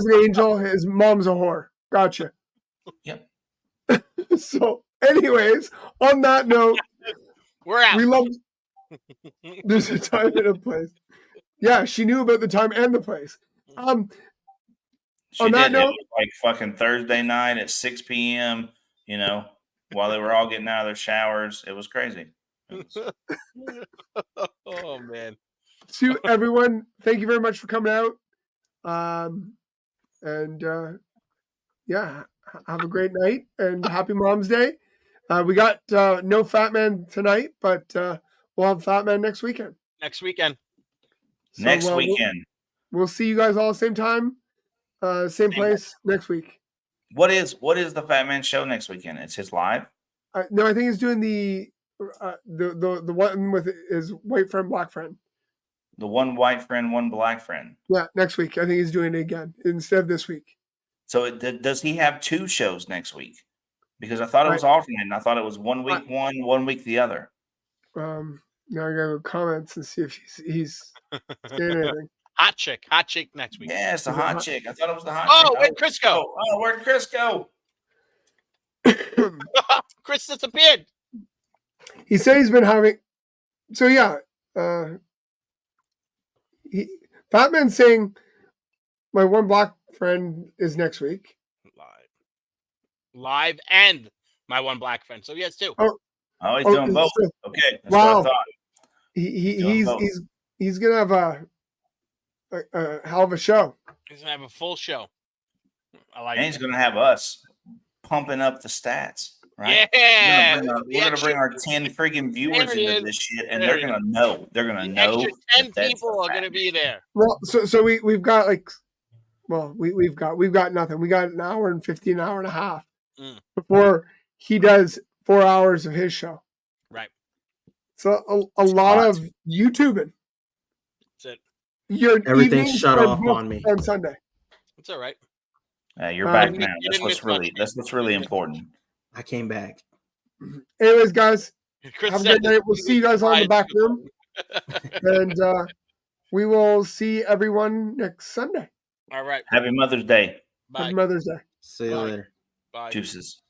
A: an angel. His mom's a whore. Gotcha.
C: Yep.
A: So, anyways, on that note,
B: we're out.
A: We love. There's a time and a place. Yeah, she knew about the time and the place.
C: She
A: On that
C: did. It
A: note,
C: was like fucking Thursday night at 6 p.m., you know, while they were all getting out of their showers. It was crazy.
B: Oh, man.
A: to everyone, thank you very much for coming out. Yeah, have a great night and happy Mom's Day. We got no Fat Man tonight, but we'll have Fat Man next weekend.
B: Next weekend.
A: So,
C: Next weekend.
A: We'll see you guys all same time, same place next week.
C: What is the Fat Man show next weekend? It's his live?
A: No, I think he's doing the one with his white friend, black friend.
C: The one white friend, one black friend.
A: Yeah, next week. I think he's doing it again instead of this week.
C: So does he have 2 shows next week? Because I thought it was alternating. I thought it was 1 week one week the other.
A: Now I gotta go comments and see if he's saying anything.
B: Hot chick next week.
C: Yeah, it's the hot chick. I thought it was the hot
B: Oh,
C: chick.
B: where'd Chris go?
C: Oh, where'd Chris go?
B: Chris disappeared.
A: He said he's been having. So yeah, Fat Man saying my one black friend is next week.
B: Live and my one black friend. So he has 2.
C: Oh, he's doing both. Okay, that's
A: wow.
C: what I thought.
A: He's gonna have a hell of a show.
B: He's gonna have a full show. I like.
C: And he's gonna have us pumping up the stats. Right?
B: Yeah,
C: we're gonna bring our 10 friggin' viewers into this shit, and they're gonna know. They're gonna know.
B: Extra 10 people are gonna be there.
A: Well, so we've got like, well, we've got nothing. We got an hour and 15, an hour and a half before he does 4 hours of his show.
B: Right.
A: So a lot of YouTubing.
B: That's it.
A: Everything's
D: shut off on me
A: on Sunday.
B: It's all right.
C: You're back now. That's what's really important.
D: I came back.
A: Anyways, guys,
B: Chris
A: have a great night. We'll see you guys all in the back room. And we will see everyone next Sunday.
B: All right.
C: Happy Mother's Day.
B: Bye.
A: Happy Mother's Day.
D: See you later.
B: Bye.
C: Deuces.